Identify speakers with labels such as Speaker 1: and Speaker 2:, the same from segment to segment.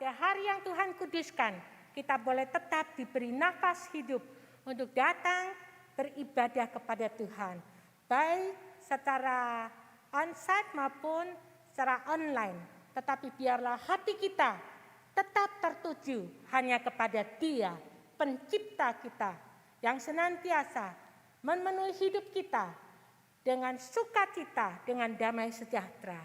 Speaker 1: Pada hari yang Tuhan kuduskan, kita boleh tetap diberi nafas hidup untuk datang beribadah kepada Tuhan, baik secara onsite maupun secara online. Tetapi biarlah hati kita tetap tertuju hanya kepada Dia, Pencipta kita, yang senantiasa memenuhi hidup kita dengan sukacita, dengan damai sejahtera.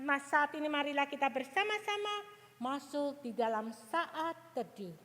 Speaker 1: Mas saat ini marilah kita bersama-sama masuk di dalam saat teduh.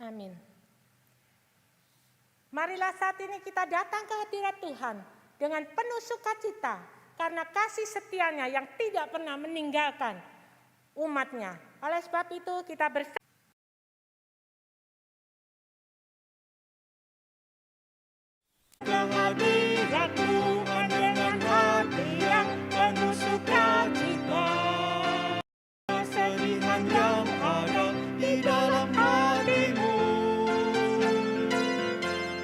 Speaker 1: Amin. Marilah saat ini kita datang ke hadirat Tuhan dengan penuh sukacita karena kasih setianya yang tidak pernah meninggalkan umatnya. Oleh sebab itu kita bersama kehadirat Tuhan dengan hati yang penuh sukacita. Kesedihan yang ada di dalam hatimu,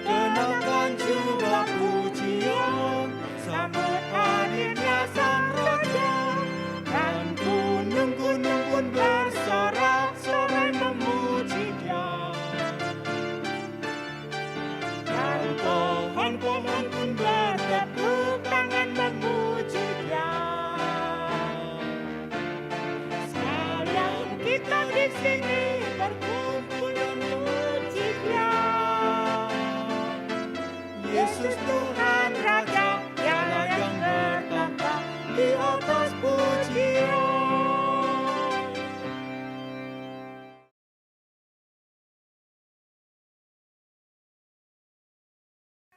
Speaker 1: kenakan jubah pujian, sambut hadirnya Sang Raja, dan gunung-gunung pun bersorak-sorai memuji Dia, dan pohon-pohon pun bertepuk tangan memuji Dia. Sayang kita di sini berkumpul memuji Dia. Yesus Tuhan Raja, Dialah yang bertahta di atas pujian.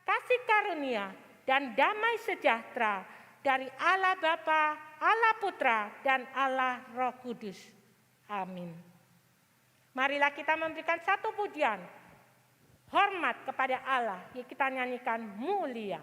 Speaker 1: Kasih karunia dan damai sejahtera dari Allah Bapa, Allah Putra, dan Allah Roh Kudus. Amin. Marilah kita memberikan satu pujian hormat kepada Allah yang kita nyanyikan mulia.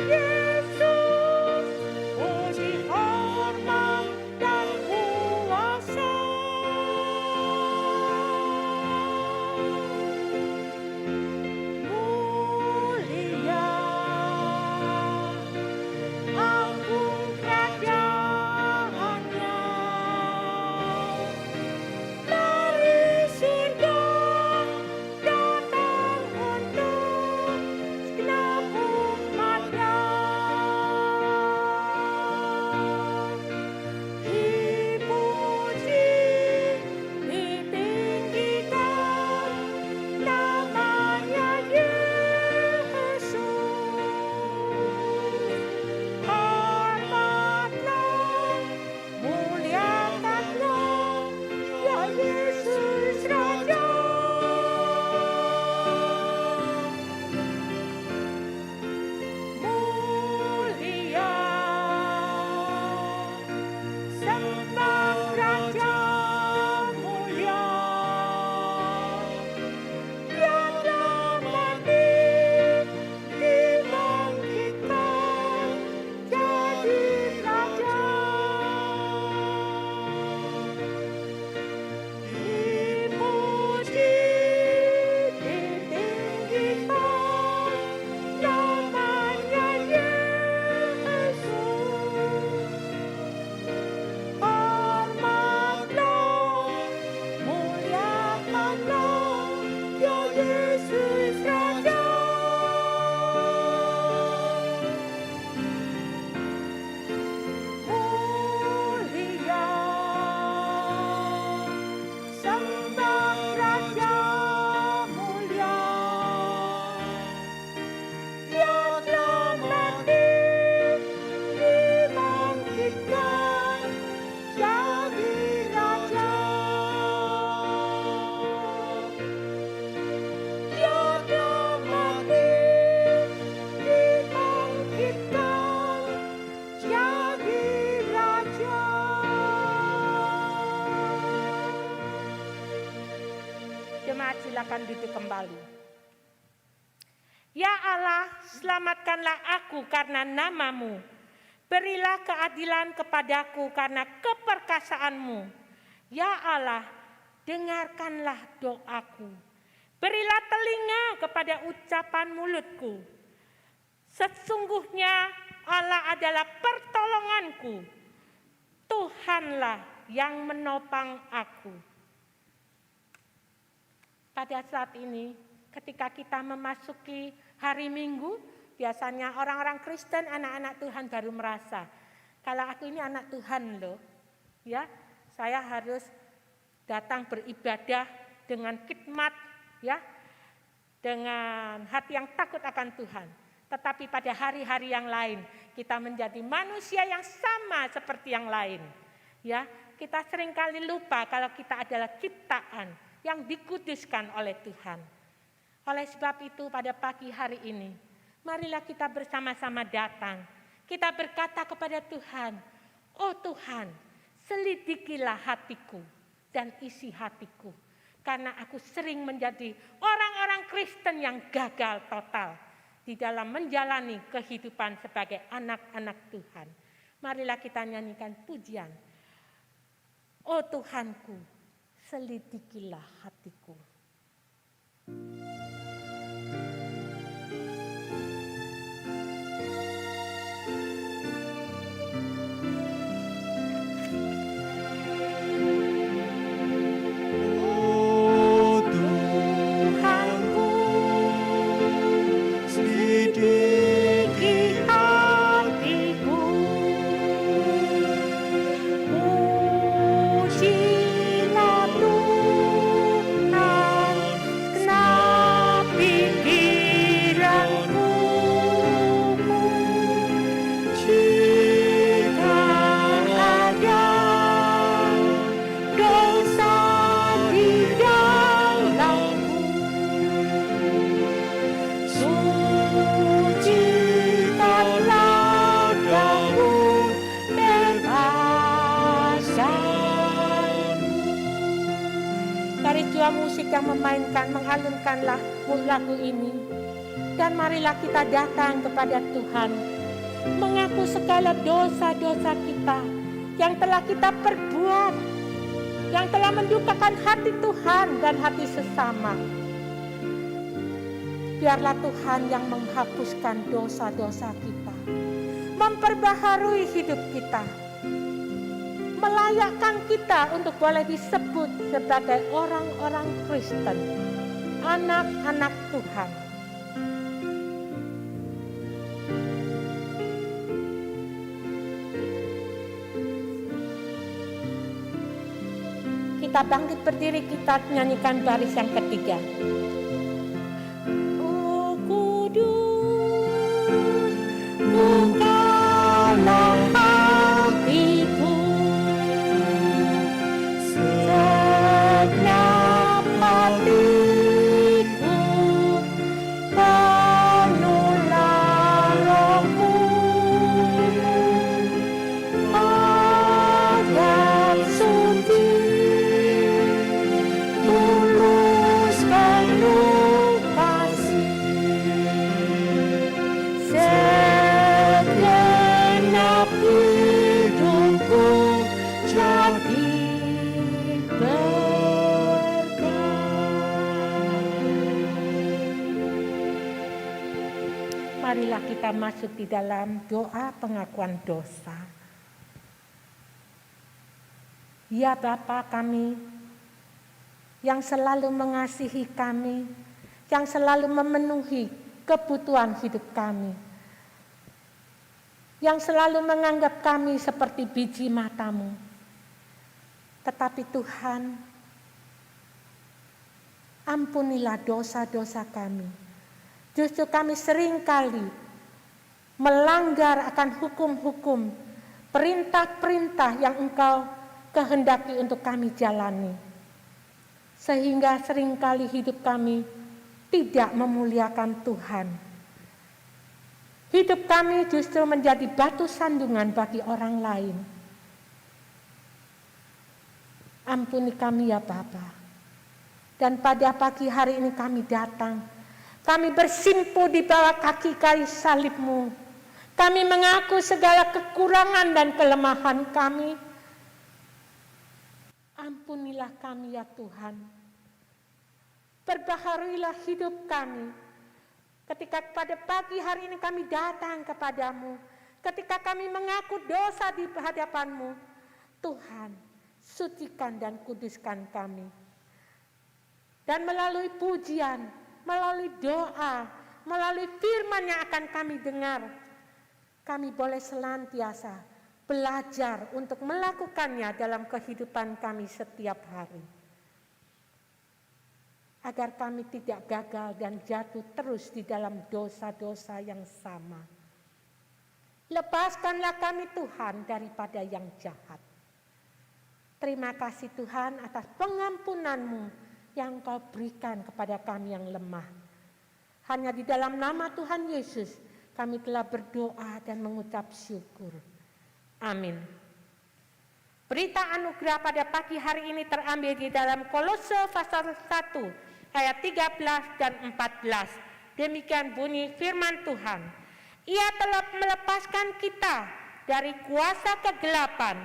Speaker 1: Yesus akan duduk kembali. Ya Allah, selamatkanlah aku karena nama-Mu. Berilah keadilan kepadaku karena keperkasaanmu. Ya Allah, dengarkanlah doaku. Berilah telinga kepada ucapan mulutku. Sesungguhnya Allah adalah pertolonganku. Tuhanlah yang menopang aku. Pada saat ini, ketika kita memasuki hari Minggu, biasanya orang-orang Kristen, anak-anak Tuhan baru merasa, kalau aku ini anak Tuhan loh, ya, saya harus datang beribadah dengan khidmat, ya, dengan hati yang takut akan Tuhan. Tetapi pada hari-hari yang lain, kita menjadi manusia yang sama seperti yang lain, ya. Kita seringkali lupa kalau kita adalah ciptaan yang dikuduskan oleh Tuhan. Oleh sebab itu pada pagi hari ini, marilah kita bersama-sama datang. Kita berkata kepada Tuhan, oh Tuhan, selidikilah hatiku dan isi hatiku. Karena aku sering menjadi orang-orang Kristen yang gagal total di dalam menjalani kehidupan sebagai anak-anak Tuhan. Marilah kita nyanyikan pujian. Oh Tuhanku, selidikilah hatiku. Musik yang memainkan, mengalunkanlah lagu ini. Dan marilah kita datang kepada Tuhan, mengaku segala dosa-dosa kita yang telah kita perbuat, yang telah mendukakan hati Tuhan dan hati sesama. Biarlah Tuhan yang menghapuskan dosa-dosa kita, memperbaharui hidup kita, melayakkan kita untuk boleh disebut sebagai orang-orang Kristen, anak-anak Tuhan. Kita bangkit berdiri, kita nyanyikan baris yang ketiga. Oh Kudus, bukalah hatiku, segenap hatiku, penuhlah rohmu, agar suci, tulus, penuh kasih, segenap hidupku jadi marilah kita masuk di dalam doa pengakuan dosa. Ya Bapa kami, yang selalu mengasihi kami, yang selalu memenuhi kebutuhan hidup kami, yang selalu menganggap kami seperti biji mata-Mu. Tetapi Tuhan, ampunilah dosa-dosa kami. Justru kami seringkali melanggar akan hukum-hukum, perintah-perintah yang Engkau kehendaki untuk kami jalani. Sehingga seringkali hidup kami tidak memuliakan Tuhan. Hidup kami justru menjadi batu sandungan bagi orang lain. Ampuni kami ya Bapa. Dan pada pagi hari ini kami datang. Kami bersimpu di bawah kaki kayu salib-Mu. Kami mengaku segala kekurangan dan kelemahan kami. Ampunilah kami ya Tuhan. Perbaharuilah hidup kami. Ketika pada pagi hari ini kami datang kepadamu. Ketika kami mengaku dosa di hadapan-Mu. Tuhan, sucikan dan kuduskan kami. Dan melalui pujian, melalui doa, melalui firman yang akan kami dengar, kami boleh senantiasa belajar untuk melakukannya dalam kehidupan kami setiap hari. Agar kami tidak gagal dan jatuh terus di dalam dosa-dosa yang sama. Lepaskanlah kami Tuhan daripada yang jahat. Terima kasih Tuhan atas pengampunan-Mu yang Kau berikan kepada kami yang lemah. Hanya di dalam nama Tuhan Yesus kami telah berdoa dan mengucap syukur. Amin. Berita anugerah pada pagi hari ini terambil di dalam Kolose pasal 1 ayat 13 dan 14. Demikian bunyi firman Tuhan. Ia telah melepaskan kita dari kuasa kegelapan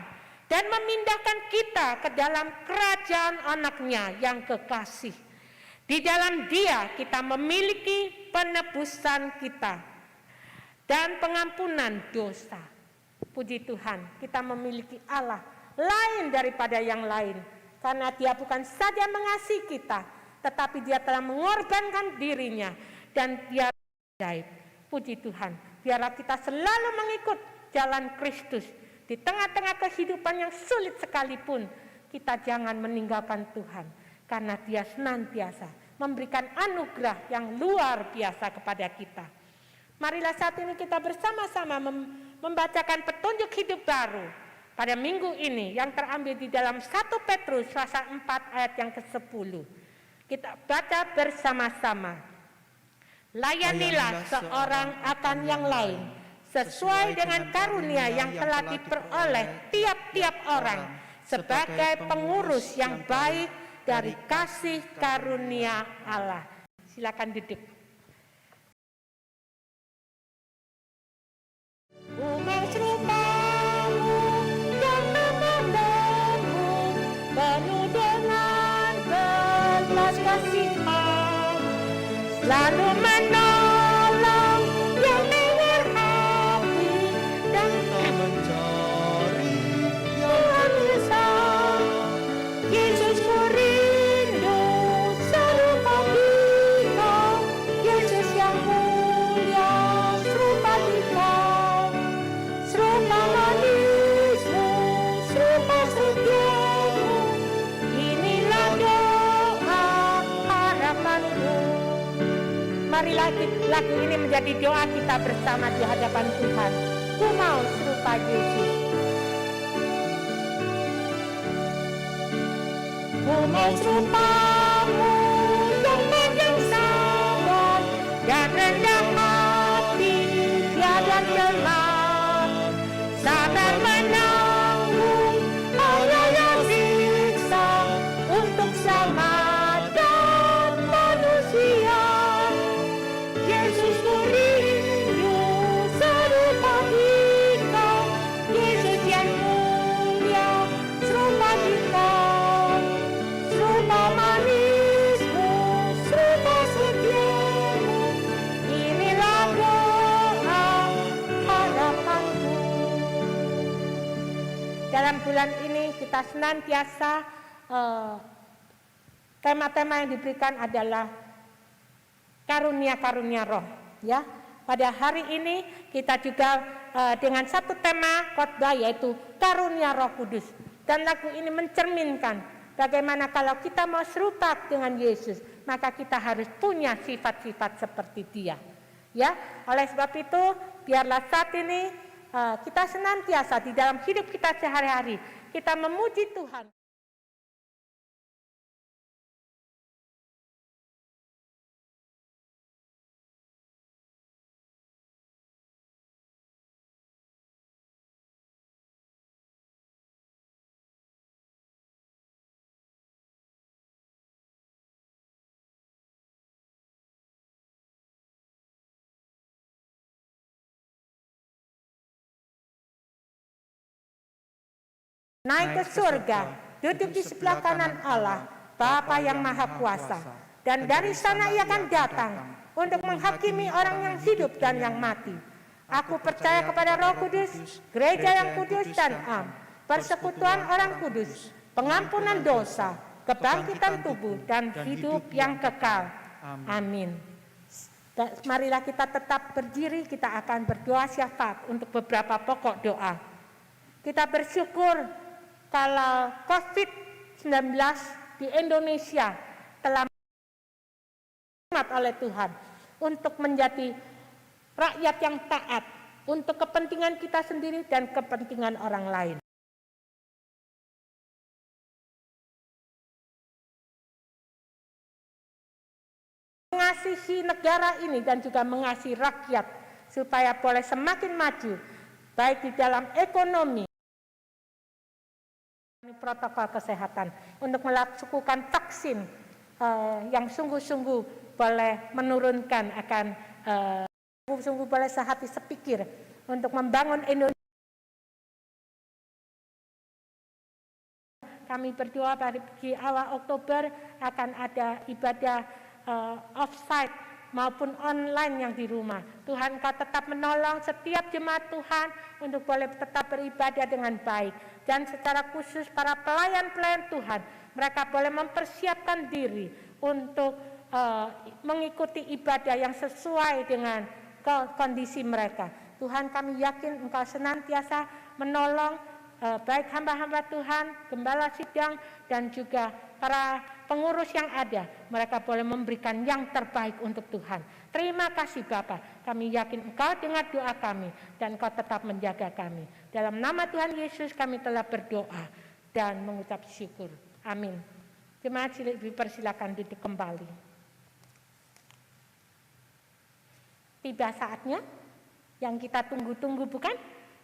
Speaker 1: dan memindahkan kita ke dalam kerajaan anaknya yang kekasih. Di dalam Dia kita memiliki penebusan kita dan pengampunan dosa. Puji Tuhan, kita memiliki Allah lain daripada yang lain. Karena Dia bukan saja mengasihi kita, tetapi Dia telah mengorbankan dirinya dan Dia ajaib. Puji Tuhan, biarlah kita selalu mengikut jalan Kristus. Di tengah-tengah kehidupan yang sulit sekalipun, kita jangan meninggalkan Tuhan. Karena Dia senantiasa memberikan anugerah yang luar biasa kepada kita. Marilah saat ini kita bersama-sama membacakan petunjuk hidup baru pada minggu ini yang terambil di dalam 1 Petrus pasal 4 ayat yang ke-10. Kita baca bersama-sama. Layanilah seorang akan yang lain sesuai dengan karunia yang telah diperoleh tiap-tiap orang sebagai pengurus yang baik dari kasih karunia Allah. Silakan duduk. Umat serupamu yang memandangmu penuh dengan belas kasihan, selalu menolong yang dengar hati dan mencari yang resah. Yesus ku rindu serupa Dikau, Yesus yang mulia serupa Dikau, serupa manismu, serupa setiamu. Inilah doa harapanku. Marilah lagu ini menjadi doa kita bersama di hadapan Tuhan. Ku mau serupa Yesus. Ku mau serupamu yang sabar dan rendah hati, tiada celah, sabar menanggung Allah yang siksa untuk selamatkan manusia. Yesus ku rindu serupa Dikau, Yesus yang mulia serupa Dikau, serupa manismu, serupa setiamu. Inilah doa harapanku. Dalam bulan ini kita senantiasa tema-tema yang diberikan adalah karunia-karunia roh, ya. Pada hari ini kita juga dengan satu tema khotbah yaitu karunia Roh Kudus. Dan lagu ini mencerminkan bagaimana kalau kita mau serupa dengan Yesus, maka kita harus punya sifat-sifat seperti Dia. Ya, oleh sebab itu biarlah saat ini kita senantiasa di dalam hidup kita sehari-hari kita memuji Tuhan. naik ke surga, duduk di sebelah kanan Allah, Bapa yang Maha Kuasa. Dan dari sana ia akan datang untuk menghakimi orang yang hidup dan yang mati. Aku percaya kepada Roh Kudus, gereja yang kudus dan am, persekutuan orang kudus, pengampunan dosa, kebangkitan tubuh, dan hidup yang kekal. Amin. Marilah kita tetap berdiri, kita akan berdoa syafaat untuk beberapa pokok doa. Kita bersyukur kalau COVID-19 di Indonesia telah diangkat oleh Tuhan untuk menjadi rakyat yang taat untuk kepentingan kita sendiri dan kepentingan orang lain. Mengasihi negara ini dan juga mengasihi rakyat supaya boleh semakin maju baik di dalam ekonomi, protokol kesehatan, untuk melakukan vaksin yang sungguh-sungguh boleh menurunkan akan sungguh-sungguh boleh sehati sepikir untuk membangun Indonesia. Kami berdoa di awal Oktober akan ada ibadah offsite maupun online yang di rumah. Tuhan, Kau tetap menolong setiap jemaat Tuhan untuk boleh tetap beribadah dengan baik. Dan secara khusus para pelayan-pelayan Tuhan, mereka boleh mempersiapkan diri untuk mengikuti ibadah yang sesuai dengan kondisi mereka. Tuhan, kami yakin Engkau senantiasa menolong baik hamba-hamba Tuhan, gembala sidang, dan juga para pengurus yang ada. Mereka boleh memberikan yang terbaik untuk Tuhan. Terima kasih Bapa. Kami yakin Engkau dengar doa kami dan Engkau tetap menjaga kami. Dalam nama Tuhan Yesus kami telah berdoa dan mengucap syukur. Amin. Jemaat dipersilakan duduk kembali. Tiba saatnya yang kita tunggu-tunggu, bukan?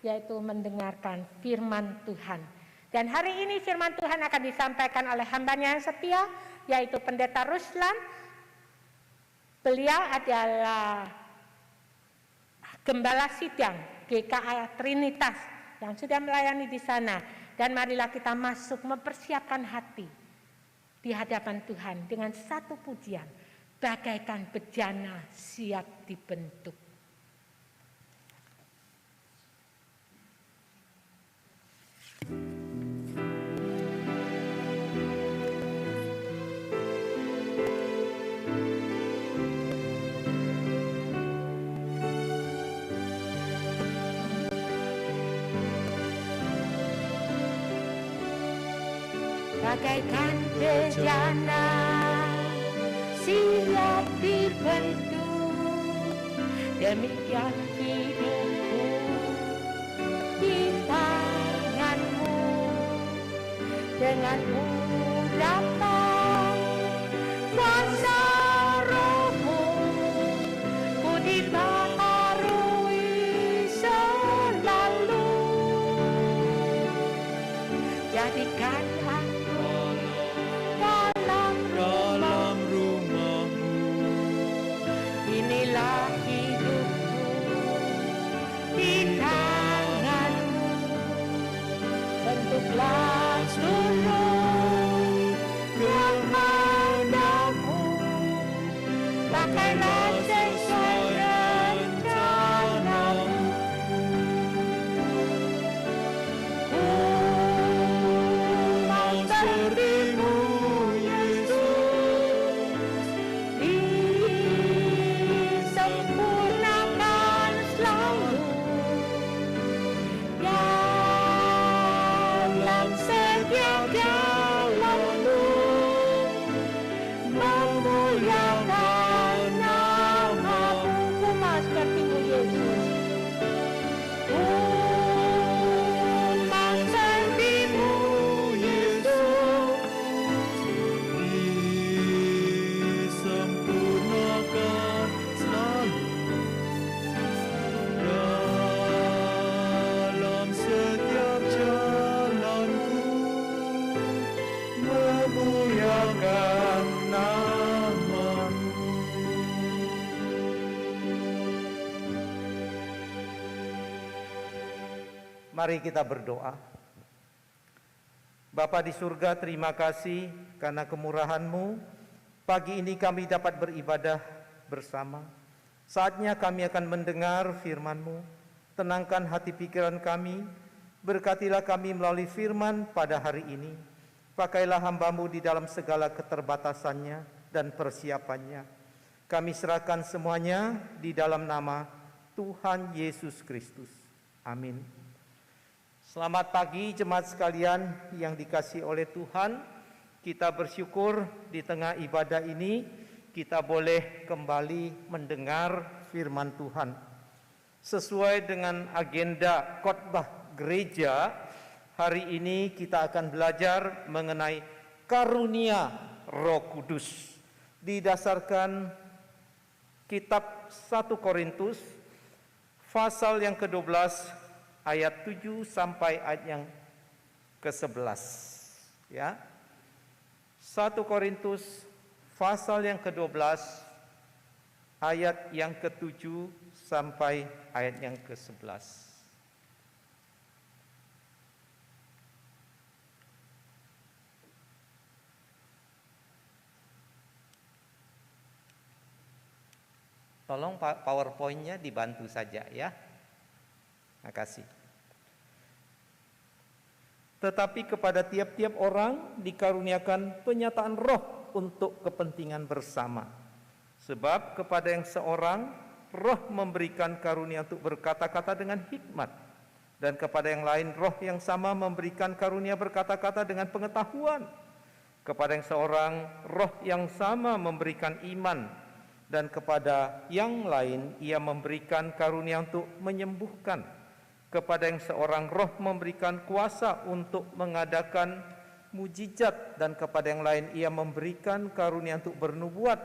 Speaker 1: Yaitu mendengarkan firman Tuhan. Dan hari ini firman Tuhan akan disampaikan oleh hambanya yang setia, yaitu Pendeta Ruslan. Beliau adalah gembala sidang GKA Trinitas yang sudah melayani di sana. Dan marilah kita masuk mempersiapkan hati di hadapan Tuhan dengan satu pujian, bagaikan bejana siap dibentuk. Bagaikan bejana siap dibentuk, demikian hidupku di tanganmu. Dengan urapan kuasa Rohmu, ku dibaharui selalu. Jadikan dalam rumahmu, inilah hidupku di tanganmu. Bentuklah seluruh kepadamu, pakailah sesuai rencanamu. Ku mau seperti-Mu
Speaker 2: Mari kita berdoa. Bapa di surga, terima kasih karena kemurahan-Mu. Pagi ini kami dapat beribadah bersama. Saatnya kami akan mendengar firman-Mu. Tenangkan hati pikiran kami. Berkatilah kami melalui firman pada hari ini. Pakailah hamba-Mu di dalam segala keterbatasannya dan persiapannya. Kami serahkan semuanya di dalam nama Tuhan Yesus Kristus. Amin. Selamat pagi jemaat sekalian yang dikasihi oleh Tuhan. Kita bersyukur di tengah ibadah ini kita boleh kembali mendengar firman Tuhan. Sesuai dengan agenda khotbah gereja, hari ini kita akan belajar mengenai karunia Roh Kudus. Didasarkan kitab 1 Korintus pasal yang ke-12 ayat 7 sampai ayat yang ke-11. Ya. 1 Korintus pasal yang ke-12 ayat yang ke-7 sampai ayat yang ke-11. Tolong PowerPoint-nya dibantu saja ya. Terima kasih. Tetapi kepada tiap-tiap orang dikaruniakan penyataan roh untuk kepentingan bersama. Sebab kepada yang seorang roh memberikan karunia untuk berkata-kata dengan hikmat. Dan kepada yang lain roh yang sama memberikan karunia berkata-kata dengan pengetahuan. Kepada yang seorang roh yang sama memberikan iman. Dan kepada yang lain ia memberikan karunia untuk menyembuhkan. Kepada yang seorang roh memberikan kuasa untuk mengadakan mujizat. Dan kepada yang lain ia memberikan karunia untuk bernubuat.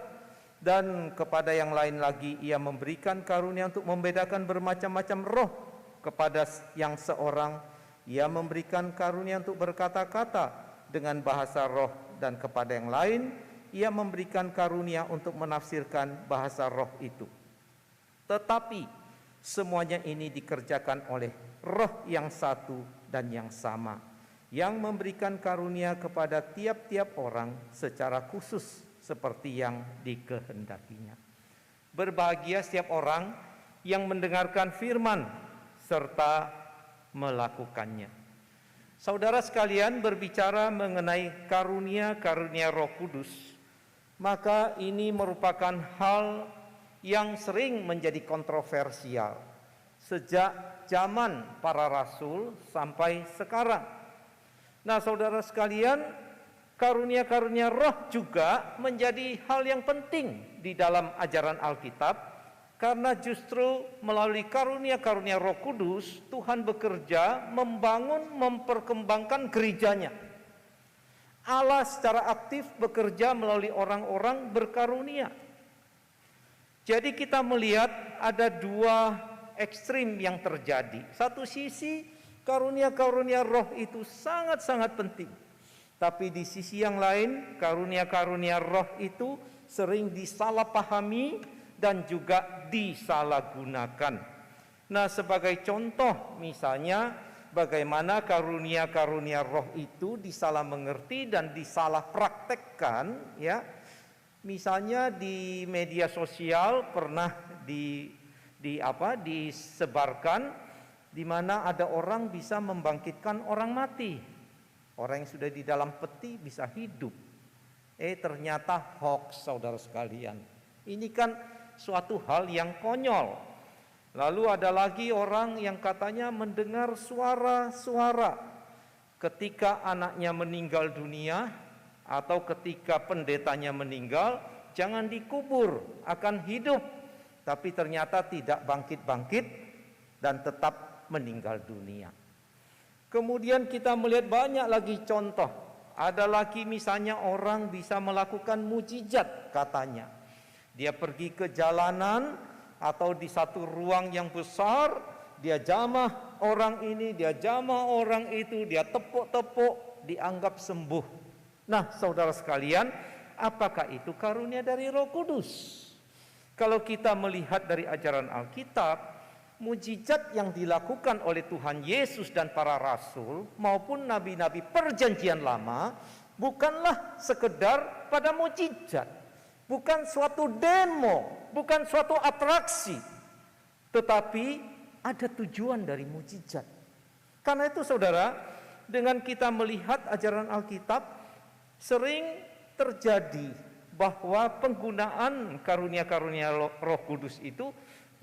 Speaker 2: Dan kepada yang lain lagi ia memberikan karunia untuk membedakan bermacam-macam roh. Kepada yang seorang ia memberikan karunia untuk berkata-kata dengan bahasa roh. Dan kepada yang lain ia memberikan karunia untuk menafsirkan bahasa roh itu. Tetapi semuanya ini dikerjakan oleh roh yang satu dan yang sama, yang memberikan karunia kepada tiap-tiap orang secara khusus seperti yang dikehendakinya. Berbahagia setiap orang yang mendengarkan firman serta melakukannya. Saudara sekalian, berbicara mengenai karunia-karunia Roh Kudus, maka ini merupakan hal yang sering menjadi kontroversial sejak zaman para rasul sampai sekarang. Nah, saudara sekalian, karunia-karunia roh juga menjadi hal yang penting di dalam ajaran Alkitab, karena justru melalui karunia-karunia Roh Kudus Tuhan bekerja membangun, memperkembangkan gerejanya. Allah secara aktif bekerja melalui orang-orang berkarunia. Jadi kita melihat ada dua ekstrim yang terjadi. Satu sisi karunia-karunia roh itu sangat-sangat penting. Tapi di sisi yang lain karunia-karunia roh itu sering disalahpahami dan juga disalahgunakan. Nah, sebagai contoh misalnya bagaimana karunia-karunia roh itu disalah mengerti dan disalah praktekkan, ya. Misalnya di media sosial pernah disebarkan di mana ada orang bisa membangkitkan orang mati. Orang yang sudah di dalam peti bisa hidup. Ternyata hoax, saudara sekalian. Ini kan suatu hal yang konyol. Lalu ada lagi orang yang katanya mendengar suara-suara ketika anaknya meninggal dunia atau ketika pendetanya meninggal, jangan dikubur, akan hidup. Tapi ternyata tidak bangkit-bangkit dan tetap meninggal dunia. Kemudian kita melihat banyak lagi contoh. Ada lagi misalnya orang bisa melakukan mujizat katanya. Dia pergi ke jalanan atau di satu ruang yang besar, dia jamah orang ini, dia jamah orang itu, dia tepuk-tepuk, dianggap sembuh. Nah, saudara sekalian, apakah itu karunia dari Roh Kudus? Kalau kita melihat dari ajaran Alkitab, mujizat yang dilakukan oleh Tuhan Yesus dan para rasul maupun nabi-nabi perjanjian lama bukanlah sekedar pada mujizat, bukan suatu demo, bukan suatu atraksi, tetapi ada tujuan dari mujizat. Karena itu saudara, dengan kita melihat ajaran Alkitab, sering terjadi bahwa penggunaan karunia-karunia Roh Kudus itu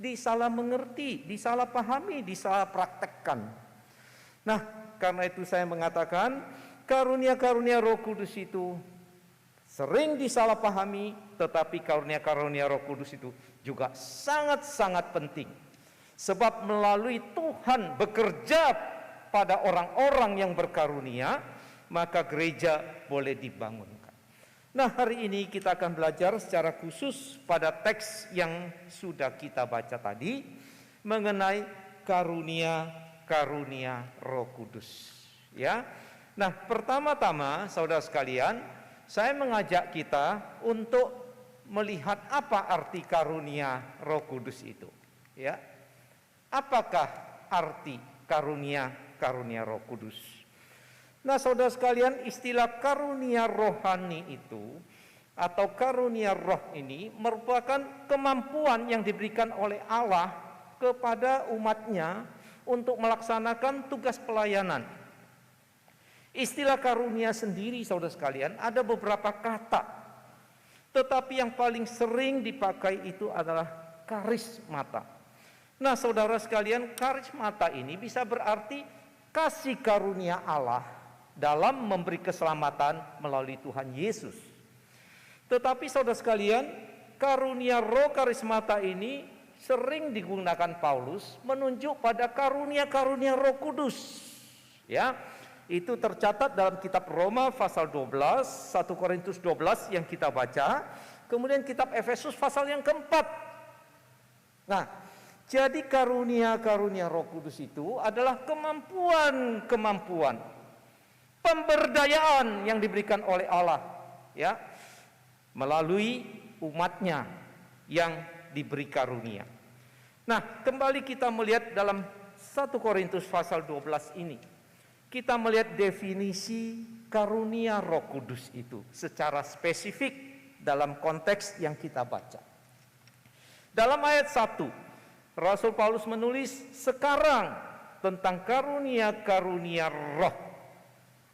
Speaker 2: disalah mengerti, disalah pahami, disalah praktekkan. Nah, karena itu saya mengatakan karunia-karunia Roh Kudus itu sering disalah pahami, tetapi karunia-karunia Roh Kudus itu juga sangat-sangat penting. Sebab melalui Tuhan bekerja pada orang-orang yang berkarunia, maka gereja boleh dibangunkan. Nah, hari ini kita akan belajar secara khusus pada teks yang sudah kita baca tadi mengenai karunia-karunia Roh Kudus. Ya. Nah, pertama-tama saudara sekalian, saya mengajak kita untuk melihat apa arti karunia Roh Kudus itu. Ya. Apakah arti karunia Roh Kudus? Nah, saudara sekalian, istilah karunia rohani itu atau karunia roh ini merupakan kemampuan yang diberikan oleh Allah kepada umatnya untuk melaksanakan tugas pelayanan. Istilah karunia sendiri, saudara sekalian, ada beberapa kata, tetapi yang paling sering dipakai itu adalah karismata. Nah, saudara sekalian, karismata ini bisa berarti kasih karunia Allah dalam memberi keselamatan melalui Tuhan Yesus. Tetapi saudara sekalian, karunia roh karismata ini sering digunakan Paulus menunjuk pada karunia-karunia Roh Kudus. Ya, itu tercatat dalam kitab Roma pasal 12, 1 Korintus 12 yang kita baca, kemudian kitab Efesus pasal yang keempat. Nah, jadi karunia-karunia Roh Kudus itu adalah kemampuan pemberdayaan yang diberikan oleh Allah, ya, melalui umatnya yang diberi karunia. Nah, kembali kita melihat dalam 1 Korintus pasal 12 ini, kita melihat definisi karunia Roh Kudus itu secara spesifik dalam konteks yang kita baca. Dalam ayat 1, Rasul Paulus menulis sekarang tentang karunia-karunia roh.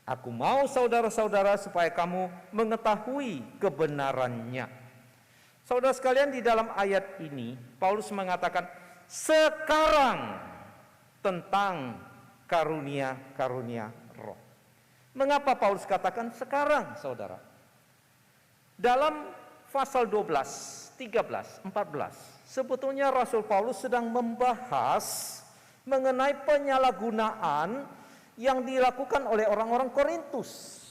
Speaker 2: Aku mau saudara-saudara supaya kamu mengetahui kebenarannya. Saudara sekalian, di dalam ayat ini Paulus mengatakan sekarang tentang karunia-karunia roh. Mengapa Paulus katakan sekarang, saudara? Dalam pasal 12, 13, 14, sebetulnya Rasul Paulus sedang membahas mengenai penyalahgunaan yang dilakukan oleh orang-orang Korintus.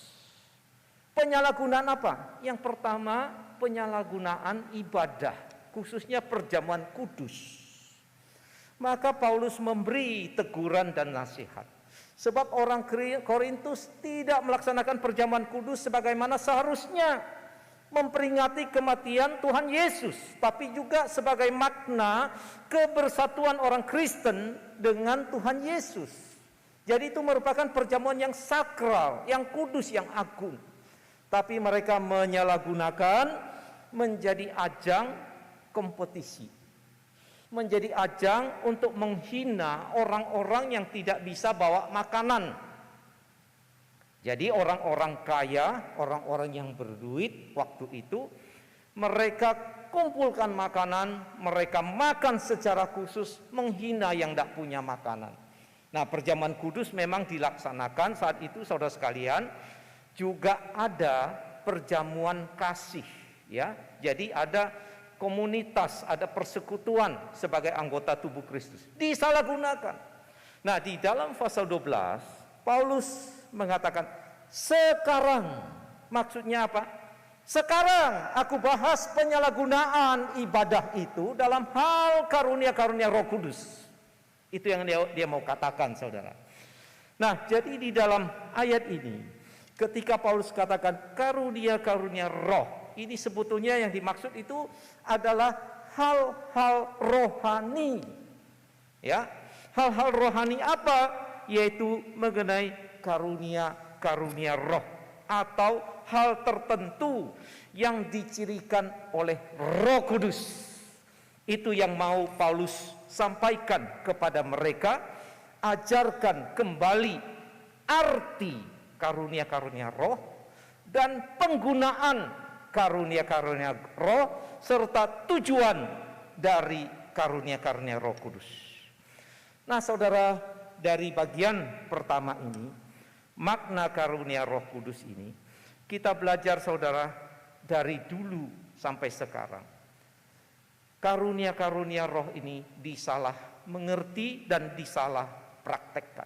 Speaker 2: Penyalahgunaan apa? Yang pertama, penyalahgunaan ibadah, khususnya perjamuan kudus. Maka Paulus memberi teguran dan nasihat. Sebab orang Korintus tidak melaksanakan perjamuan kudus sebagaimana seharusnya, memperingati kematian Tuhan Yesus, tapi juga sebagai makna kebersatuan orang Kristen dengan Tuhan Yesus. Jadi itu merupakan perjamuan yang sakral, yang kudus, yang agung. Tapi mereka menyalahgunakan menjadi ajang kompetisi. Menjadi ajang untuk menghina orang-orang yang tidak bisa bawa makanan. Jadi orang-orang kaya, orang-orang yang berduit waktu itu, mereka kumpulkan makanan, mereka makan secara khusus, menghina yang tidak punya makanan. Nah, perjamuan kudus memang dilaksanakan saat itu, saudara sekalian. Juga ada perjamuan kasih, ya. Jadi ada komunitas, ada persekutuan sebagai anggota tubuh Kristus. Disalahgunakan. Nah, di dalam pasal 12, Paulus mengatakan sekarang. Maksudnya apa? Sekarang aku bahas penyalahgunaan ibadah itu dalam hal karunia-karunia Roh Kudus. Itu yang dia mau katakan, saudara. Nah, jadi di dalam ayat ini, ketika Paulus katakan karunia-karunia roh, ini sebetulnya yang dimaksud itu adalah hal-hal rohani. Ya, hal-hal rohani apa? Yaitu mengenai karunia-karunia roh atau hal tertentu yang dicirikan oleh Roh Kudus. Itu yang mau Paulus sampaikan kepada mereka, ajarkan kembali arti karunia-karunia roh dan penggunaan karunia-karunia roh serta tujuan dari karunia-karunia Roh Kudus. Nah, saudara, dari bagian pertama ini, makna karunia Roh Kudus ini, kita belajar, saudara, dari dulu sampai sekarang. Karunia-karunia roh ini disalah mengerti dan disalah praktekkan.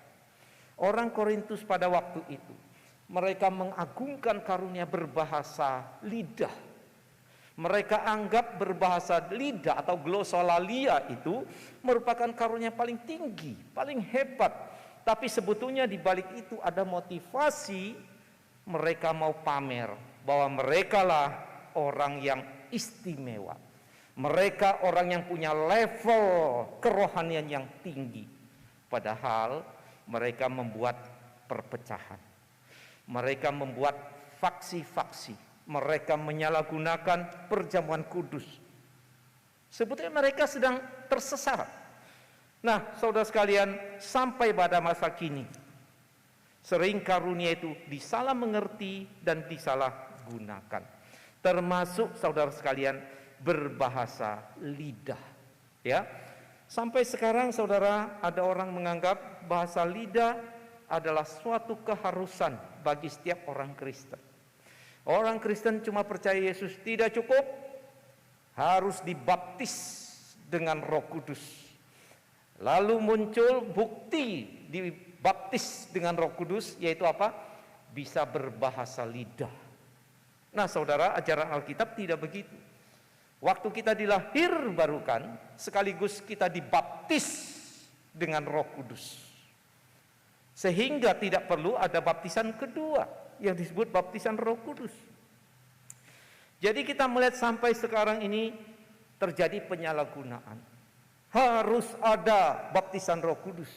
Speaker 2: Orang Korintus pada waktu itu, mereka mengagungkan karunia berbahasa lidah. Mereka anggap berbahasa lidah atau glosolalia itu merupakan karunia paling tinggi, paling hebat. Tapi sebetulnya di balik itu ada motivasi, mereka mau pamer bahwa merekalah orang yang istimewa. Mereka orang yang punya level kerohanian yang tinggi. Padahal mereka membuat perpecahan. Mereka membuat faksi-faksi. Mereka menyalahgunakan perjamuan kudus. Sebetulnya mereka sedang tersesat. Nah, saudara sekalian, sampai pada masa kini, sering karunia itu disalah mengerti dan disalahgunakan. Termasuk, saudara sekalian, berbahasa lidah. Ya, sampai sekarang, saudara, ada orang menganggap bahasa lidah adalah suatu keharusan bagi setiap orang Kristen. Orang Kristen cuma percaya Yesus tidak cukup, harus dibaptis dengan Roh Kudus. Lalu muncul bukti dibaptis dengan Roh Kudus, yaitu apa? Bisa berbahasa lidah. Nah, saudara, ajaran Alkitab tidak begitu. Waktu kita dilahir barukan, sekaligus kita dibaptis dengan Roh Kudus. Sehingga tidak perlu ada baptisan kedua yang disebut baptisan Roh Kudus. Jadi kita melihat sampai sekarang ini terjadi penyalahgunaan. Harus ada baptisan Roh Kudus.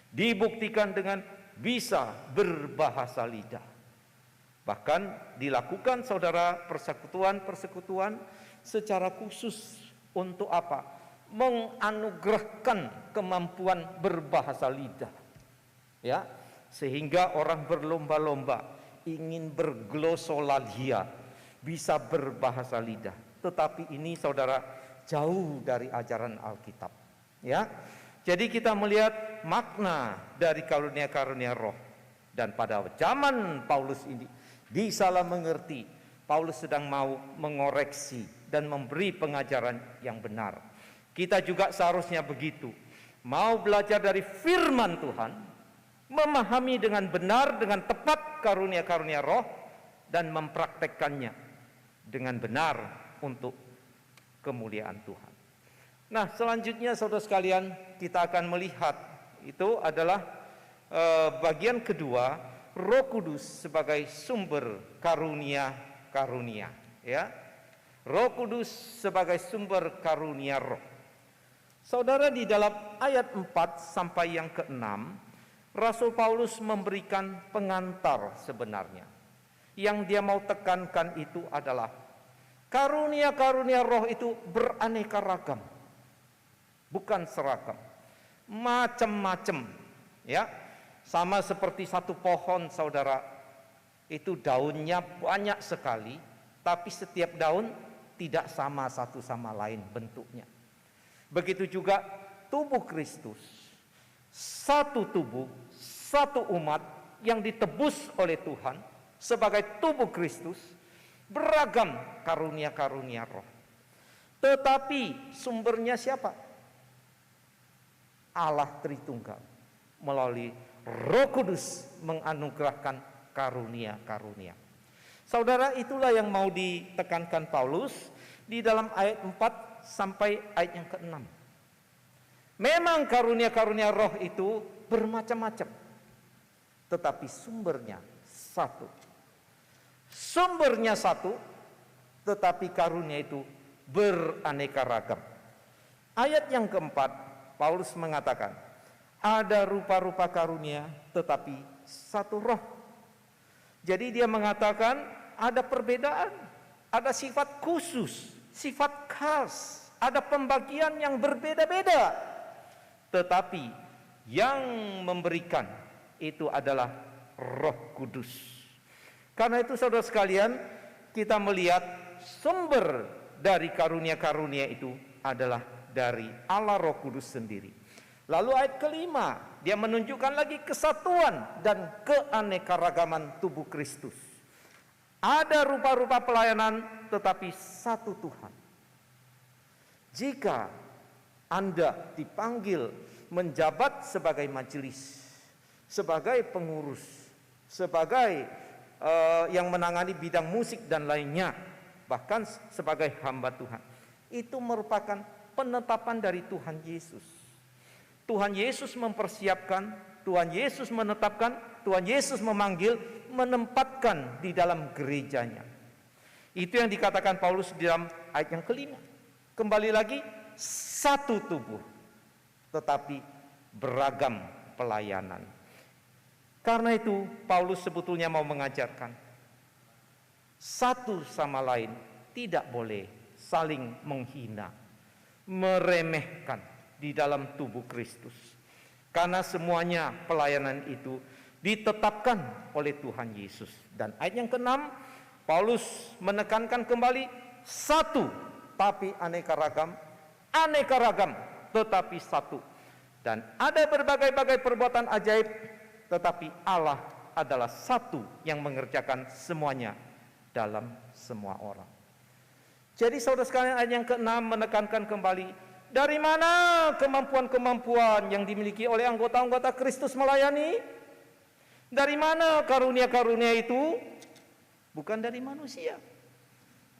Speaker 2: Dibuktikan dengan bisa berbahasa lidah. Bahkan dilakukan, saudara, persekutuan-persekutuan secara khusus untuk apa? Menganugerahkan kemampuan berbahasa lidah. Ya, sehingga orang berlomba-lomba ingin berglosolalia, bisa berbahasa lidah. Tetapi ini, saudara, jauh dari ajaran Alkitab. Ya, jadi kita melihat makna dari karunia-karunia roh. Dan pada zaman Paulus ini disalah mengerti. Paulus sedang mau mengoreksi dan memberi pengajaran yang benar. Kita juga seharusnya begitu. Mau belajar dari firman Tuhan, memahami dengan benar, dengan tepat karunia-karunia roh, dan mempraktekkannya dengan benar untuk kemuliaan Tuhan. Nah, selanjutnya, saudara sekalian, kita akan melihat itu adalah bagian kedua, Roh Kudus sebagai sumber karunia-karunia. Ya, Roh Kudus sebagai sumber karunia roh. Saudara, di dalam ayat 4 sampai yang ke-6, Rasul Paulus memberikan pengantar sebenarnya. Yang dia mau tekankan itu adalah karunia-karunia roh itu beraneka ragam, bukan seragam, macam-macam. Ya, sama seperti satu pohon, saudara, itu daunnya banyak sekali, tapi setiap daun tidak sama satu sama lain bentuknya. Begitu juga tubuh Kristus, satu tubuh, satu umat yang ditebus oleh Tuhan sebagai tubuh Kristus, beragam karunia-karunia roh. Tetapi sumbernya siapa? Allah Tritunggal melalui Roh Kudus menganugerahkan karunia-karunia. Saudara, itulah yang mau ditekankan Paulus di dalam ayat 4 sampai ayat yang ke-6. Memang karunia-karunia roh itu bermacam-macam, tetapi sumbernya satu. Sumbernya satu, tetapi karunia itu beraneka ragam. Ayat yang keempat, Paulus mengatakan, ada rupa-rupa karunia tetapi satu roh. Jadi dia mengatakan ada perbedaan, ada sifat khusus, sifat khas, ada pembagian yang berbeda-beda. Tetapi yang memberikan itu adalah Roh Kudus. Karena itu saudara sekalian, kita melihat sumber dari karunia-karunia itu adalah dari Allah Roh Kudus sendiri. Lalu ayat kelima, dia menunjukkan lagi kesatuan dan keanekaragaman tubuh Kristus. Ada rupa-rupa pelayanan tetapi satu Tuhan. Jika Anda dipanggil menjabat sebagai majelis, sebagai pengurus, sebagai yang menangani bidang musik dan lainnya, bahkan sebagai hamba Tuhan, itu merupakan penetapan dari Tuhan Yesus. Tuhan Yesus mempersiapkan, Tuhan Yesus menetapkan, Tuhan Yesus memanggil, menempatkan di dalam gerejanya. Itu yang dikatakan Paulus di dalam ayat yang kelima. Kembali lagi, satu tubuh, tetapi beragam pelayanan. Karena itu Paulus sebetulnya mau mengajarkan, satu sama lain tidak boleh saling menghina, meremehkan di dalam tubuh Kristus. Karena semuanya pelayanan itu ditetapkan oleh Tuhan Yesus. Dan ayat yang ke-6, Paulus menekankan kembali, satu tapi aneka ragam, tetapi satu. Dan ada berbagai-bagai perbuatan ajaib, tetapi Allah adalah satu yang mengerjakan semuanya dalam semua orang. Jadi saudara sekalian, ayat yang ke-6 menekankan kembali, dari mana kemampuan-kemampuan yang dimiliki oleh anggota-anggota Kristus melayani? Dari mana karunia-karunia itu? Bukan dari manusia,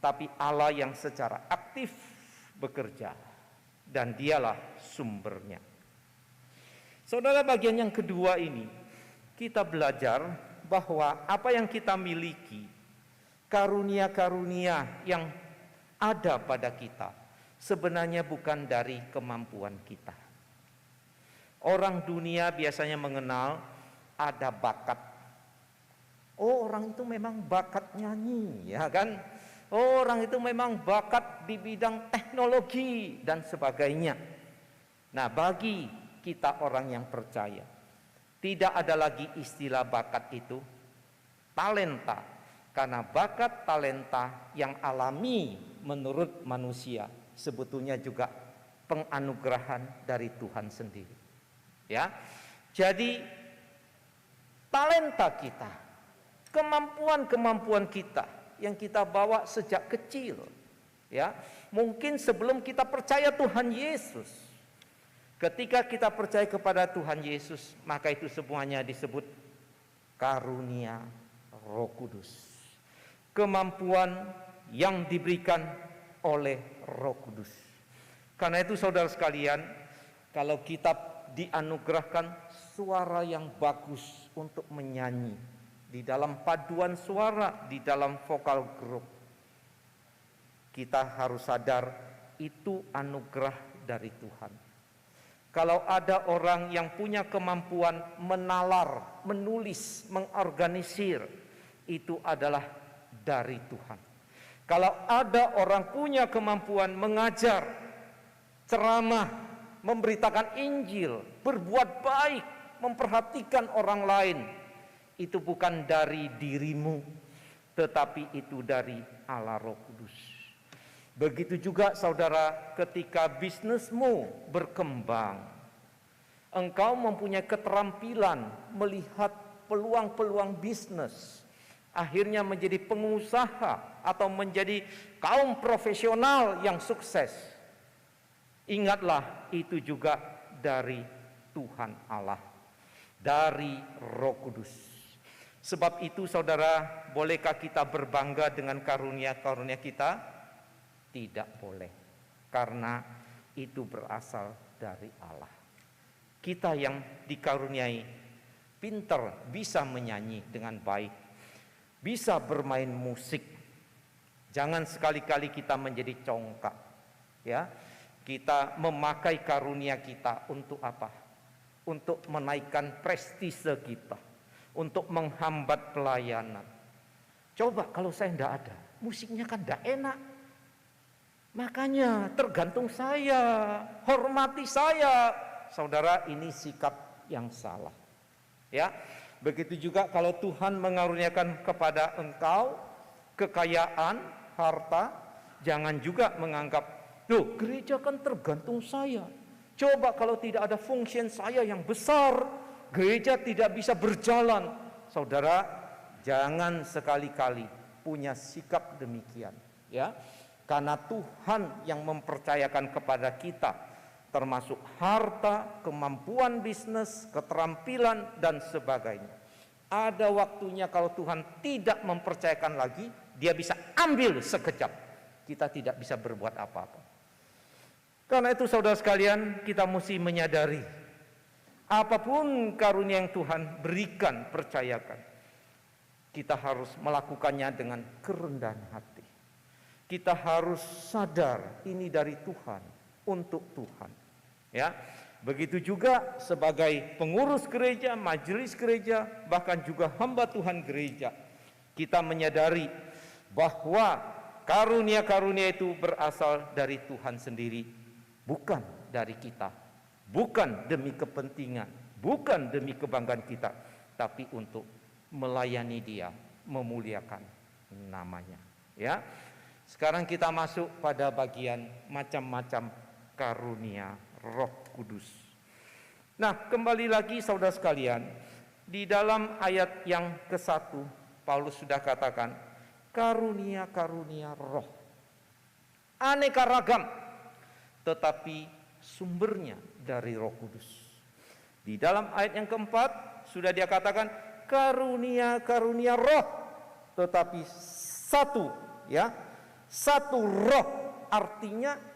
Speaker 2: tapi Allah yang secara aktif bekerja, dan dialah sumbernya. Saudara, bagian yang kedua ini kita belajar bahwa apa yang kita miliki, karunia-karunia yang ada pada kita, sebenarnya bukan dari kemampuan kita. Orang dunia biasanya mengenal ada bakat. Oh, orang itu memang bakat nyanyi, ya kan? Oh, orang itu memang bakat di bidang teknologi dan sebagainya. Nah, bagi kita orang yang percaya, tidak ada lagi istilah bakat itu, talenta. Karena bakat talenta yang alami menurut manusia sebetulnya juga penganugerahan dari Tuhan sendiri. Ya. Jadi talenta kita, kemampuan-kemampuan kita yang kita bawa sejak kecil, ya. Mungkin sebelum kita percaya Tuhan Yesus. Ketika kita percaya kepada Tuhan Yesus, maka itu semuanya disebut karunia Roh Kudus. Kemampuan yang diberikan oleh Roh Kudus. Karena itu saudara sekalian, kalau kita dianugerahkan suara yang bagus untuk menyanyi di dalam paduan suara, di dalam vokal group, kita harus sadar itu anugerah dari Tuhan. Kalau ada orang yang punya kemampuan menalar, menulis, mengorganisir, itu adalah dari Tuhan. Kalau ada orang punya kemampuan mengajar, ceramah, memberitakan Injil, berbuat baik, memperhatikan orang lain, itu bukan dari dirimu, tetapi itu dari Allah Roh Kudus. Begitu juga saudara, ketika bisnismu berkembang, engkau mempunyai keterampilan melihat peluang-peluang bisnis, akhirnya menjadi pengusaha atau menjadi kaum profesional yang sukses. Ingatlah, itu juga dari Tuhan Allah, dari Roh Kudus. Sebab itu saudara, bolehkah kita berbangga dengan karunia-karunia kita? Tidak boleh, karena itu berasal dari Allah. Kita yang dikaruniai pintar, bisa menyanyi dengan baik, bisa bermain musik. Jangan sekali-kali kita menjadi congkak, ya. Kita memakai karunia kita untuk apa? Untuk menaikkan prestise kita, untuk menghambat pelayanan. Coba kalau saya tidak ada, musiknya kan tidak enak. Makanya tergantung saya, hormati saya. Saudara, ini sikap yang salah. Ya, begitu juga kalau Tuhan mengaruniakan kepada engkau kekayaan, harta, jangan juga menganggap, loh, gereja kan tergantung saya. Coba kalau tidak ada fungsi saya yang besar, gereja tidak bisa berjalan. Saudara, jangan sekali-kali punya sikap demikian, ya. Karena Tuhan yang mempercayakan kepada kita, termasuk harta, kemampuan bisnis, keterampilan, dan sebagainya. Ada waktunya kalau Tuhan tidak mempercayakan lagi, dia bisa ambil sekejap. Kita tidak bisa berbuat apa-apa. Karena itu saudara sekalian, kita mesti menyadari, apapun karunia yang Tuhan berikan, percayakan, kita harus melakukannya dengan kerendahan hati. Kita harus sadar ini dari Tuhan, untuk Tuhan. Ya, begitu juga sebagai pengurus gereja, majelis gereja, bahkan juga hamba Tuhan gereja, kita menyadari bahwa karunia-karunia itu berasal dari Tuhan sendiri, bukan dari kita, bukan demi kepentingan, bukan demi kebanggaan kita, tapi untuk melayani Dia, memuliakan namanya. Ya, sekarang kita masuk pada bagian macam-macam karunia Roh Kudus. Nah, kembali lagi saudara sekalian, di dalam ayat yang ke-1 Paulus sudah katakan karunia-karunia roh, aneka ragam, tetapi sumbernya dari Roh Kudus. Di dalam ayat yang ke-4 sudah dia katakan karunia-karunia roh, tetapi satu, ya, satu roh. Artinya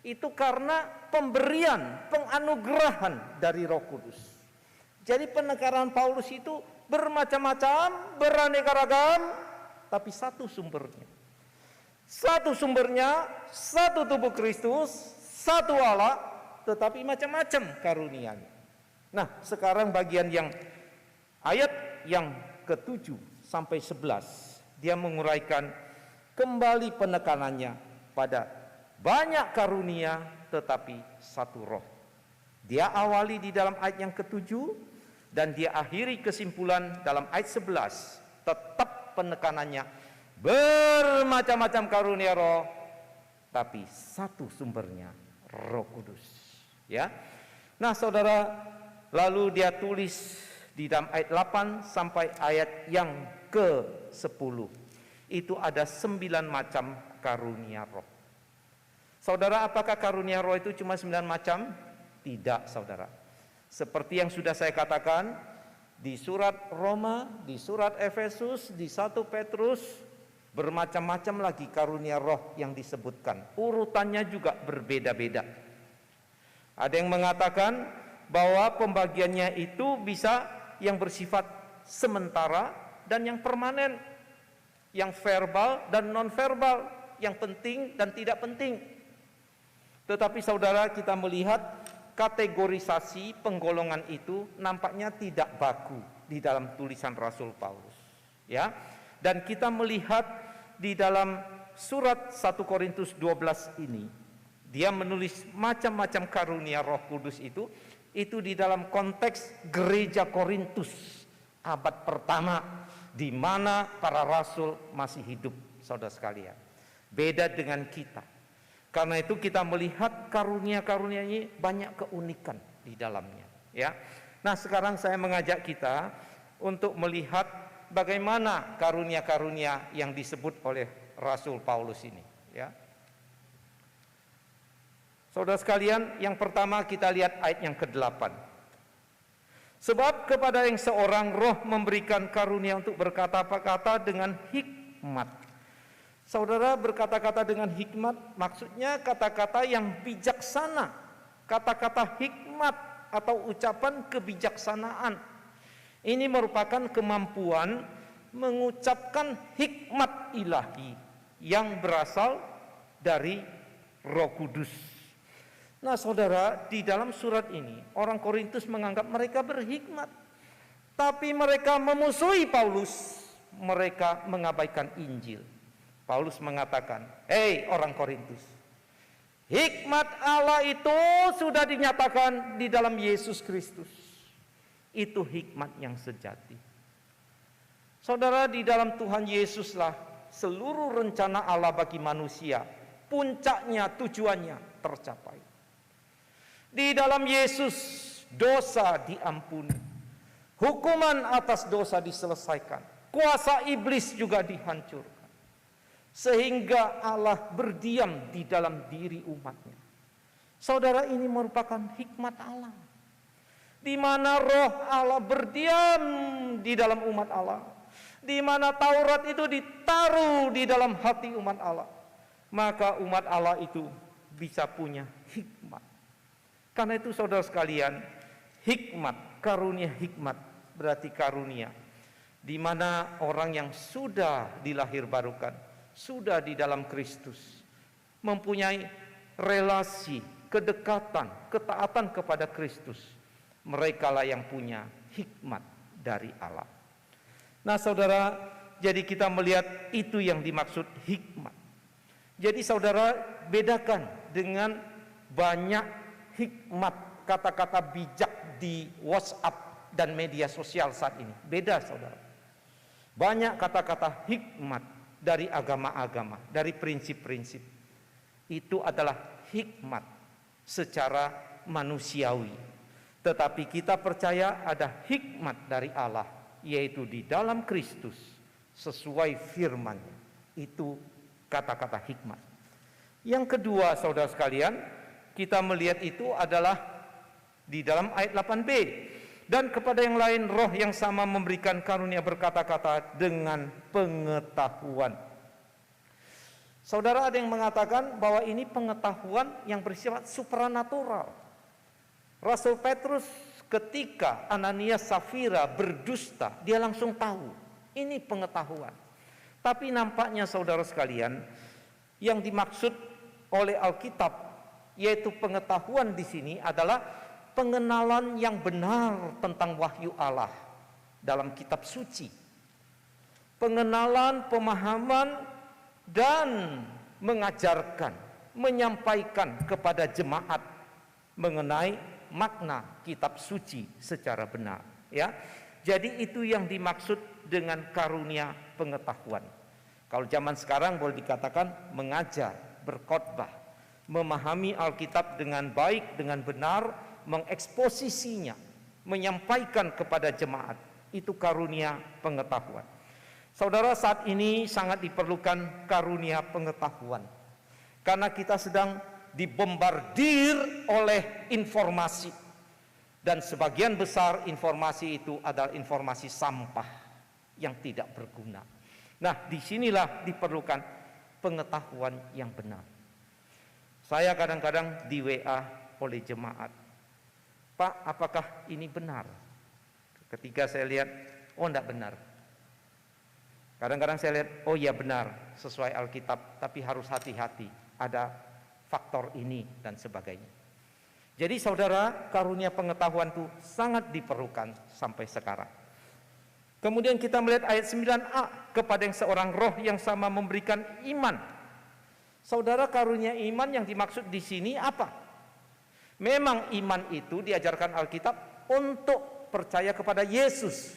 Speaker 2: itu karena pemberian, penganugerahan dari Roh Kudus. Jadi penekanan Paulus itu bermacam-macam, beraneka ragam, tapi satu sumbernya. Satu sumbernya, satu tubuh Kristus, satu Allah, tetapi macam-macam karunianya. Nah, sekarang bagian yang ayat yang ke-7 sampai 11, dia menguraikan kembali penekanannya pada banyak karunia tetapi satu roh. Dia awali di dalam ayat yang ke-7 dan dia akhiri kesimpulan dalam ayat 11. Tetap penekanannya bermacam-macam karunia roh, tapi satu sumbernya Roh Kudus. Ya. Nah, saudara, lalu dia tulis di dalam ayat 8 sampai ayat yang ke-10. Itu ada 9 macam karunia roh. Saudara, apakah karunia roh itu cuma 9 macam? Tidak, saudara. Seperti yang sudah saya katakan, di surat Roma, di surat Efesus, di 1 Petrus, bermacam-macam lagi karunia roh yang disebutkan. Urutannya juga berbeda-beda. Ada yang mengatakan bahwa pembagiannya itu bisa yang bersifat sementara dan yang permanen, yang verbal dan non-verbal, yang penting dan tidak penting. Tetapi saudara, kita melihat kategorisasi penggolongan itu nampaknya tidak baku di dalam tulisan Rasul Paulus. Ya. Dan kita melihat di dalam surat 1 Korintus 12 ini, dia menulis macam-macam karunia Roh Kudus itu di dalam konteks gereja Korintus abad pertama, di mana para rasul masih hidup, saudara sekalian. Beda dengan kita. Karena itu kita melihat karunia-karunia ini banyak keunikan di dalamnya, ya. Nah, sekarang saya mengajak kita untuk melihat bagaimana karunia-karunia yang disebut oleh Rasul Paulus ini, ya. Saudara sekalian, yang pertama kita lihat ayat yang ke-8. Sebab kepada yang seorang roh memberikan karunia untuk berkata-kata dengan hikmat. Saudara, berkata-kata dengan hikmat maksudnya kata-kata yang bijaksana, kata-kata hikmat atau ucapan kebijaksanaan. Ini merupakan kemampuan mengucapkan hikmat ilahi yang berasal dari Roh Kudus. Nah saudara, di dalam surat ini orang Korintus menganggap mereka berhikmat, tapi mereka memusuhi Paulus, mereka mengabaikan Injil. Paulus mengatakan, hei orang Korintus, hikmat Allah itu sudah dinyatakan di dalam Yesus Kristus. Itu hikmat yang sejati. Saudara, di dalam Tuhan Yesuslah seluruh rencana Allah bagi manusia, puncaknya, tujuannya tercapai. Di dalam Yesus dosa diampuni, hukuman atas dosa diselesaikan, kuasa iblis juga dihancurkan, sehingga Allah berdiam di dalam diri umatnya. Saudara, ini merupakan hikmat Allah, di mana roh Allah berdiam di dalam umat Allah, di mana Taurat itu ditaruh di dalam hati umat Allah, maka umat Allah itu bisa punya hikmat. Karena itu saudara sekalian, hikmat, karunia hikmat berarti karunia di mana orang yang sudah dilahirbarukan, sudah di dalam Kristus, mempunyai relasi, kedekatan, ketaatan kepada Kristus. Merekalah yang punya hikmat dari Allah. Nah saudara, jadi kita melihat itu yang dimaksud hikmat. Jadi saudara, bedakan dengan banyak hikmat, kata-kata bijak di WhatsApp dan media sosial saat ini. Beda saudara. Banyak kata-kata hikmat dari agama-agama, dari prinsip-prinsip. Itu adalah hikmat secara manusiawi. Tetapi kita percaya ada hikmat dari Allah, yaitu di dalam Kristus sesuai firman-Nya. Itu kata-kata hikmat. Yang kedua saudara sekalian, kita melihat itu adalah di dalam ayat 8b. Dan kepada yang lain roh yang sama memberikan karunia berkata-kata dengan pengetahuan. Saudara, ada yang mengatakan bahwa ini pengetahuan yang bersifat supranatural. Rasul Petrus ketika Ananias Safira berdusta, dia langsung tahu ini pengetahuan. Tapi nampaknya saudara sekalian, yang dimaksud oleh Alkitab yaitu pengetahuan di sini adalah pengenalan yang benar tentang wahyu Allah dalam kitab suci. Pengenalan, pemahaman, dan mengajarkan, menyampaikan kepada jemaat mengenai makna kitab suci secara benar. Ya, jadi itu yang dimaksud dengan karunia pengetahuan. Kalau zaman sekarang boleh dikatakan mengajar, berkhotbah, memahami Alkitab dengan baik, dengan benar, mengeksposisinya, menyampaikan kepada jemaat. Itu karunia pengetahuan. Saudara, saat ini sangat diperlukan karunia pengetahuan. Karena kita sedang dibombardir oleh informasi. Dan sebagian besar informasi itu adalah informasi sampah yang tidak berguna. Nah, disinilah diperlukan pengetahuan yang benar. Saya kadang-kadang di WA oleh jemaat, Pak, apakah ini benar? Ketika saya lihat, oh enggak benar. Kadang-kadang saya lihat, oh ya benar, sesuai Alkitab, tapi harus hati-hati, ada faktor ini dan sebagainya. Jadi saudara, karunia pengetahuan itu sangat diperlukan sampai sekarang. Kemudian kita melihat ayat 9a, kepada yang seorang roh yang sama memberikan iman. Saudara, karunia iman yang dimaksud di sini apa? Memang iman itu diajarkan Alkitab untuk percaya kepada Yesus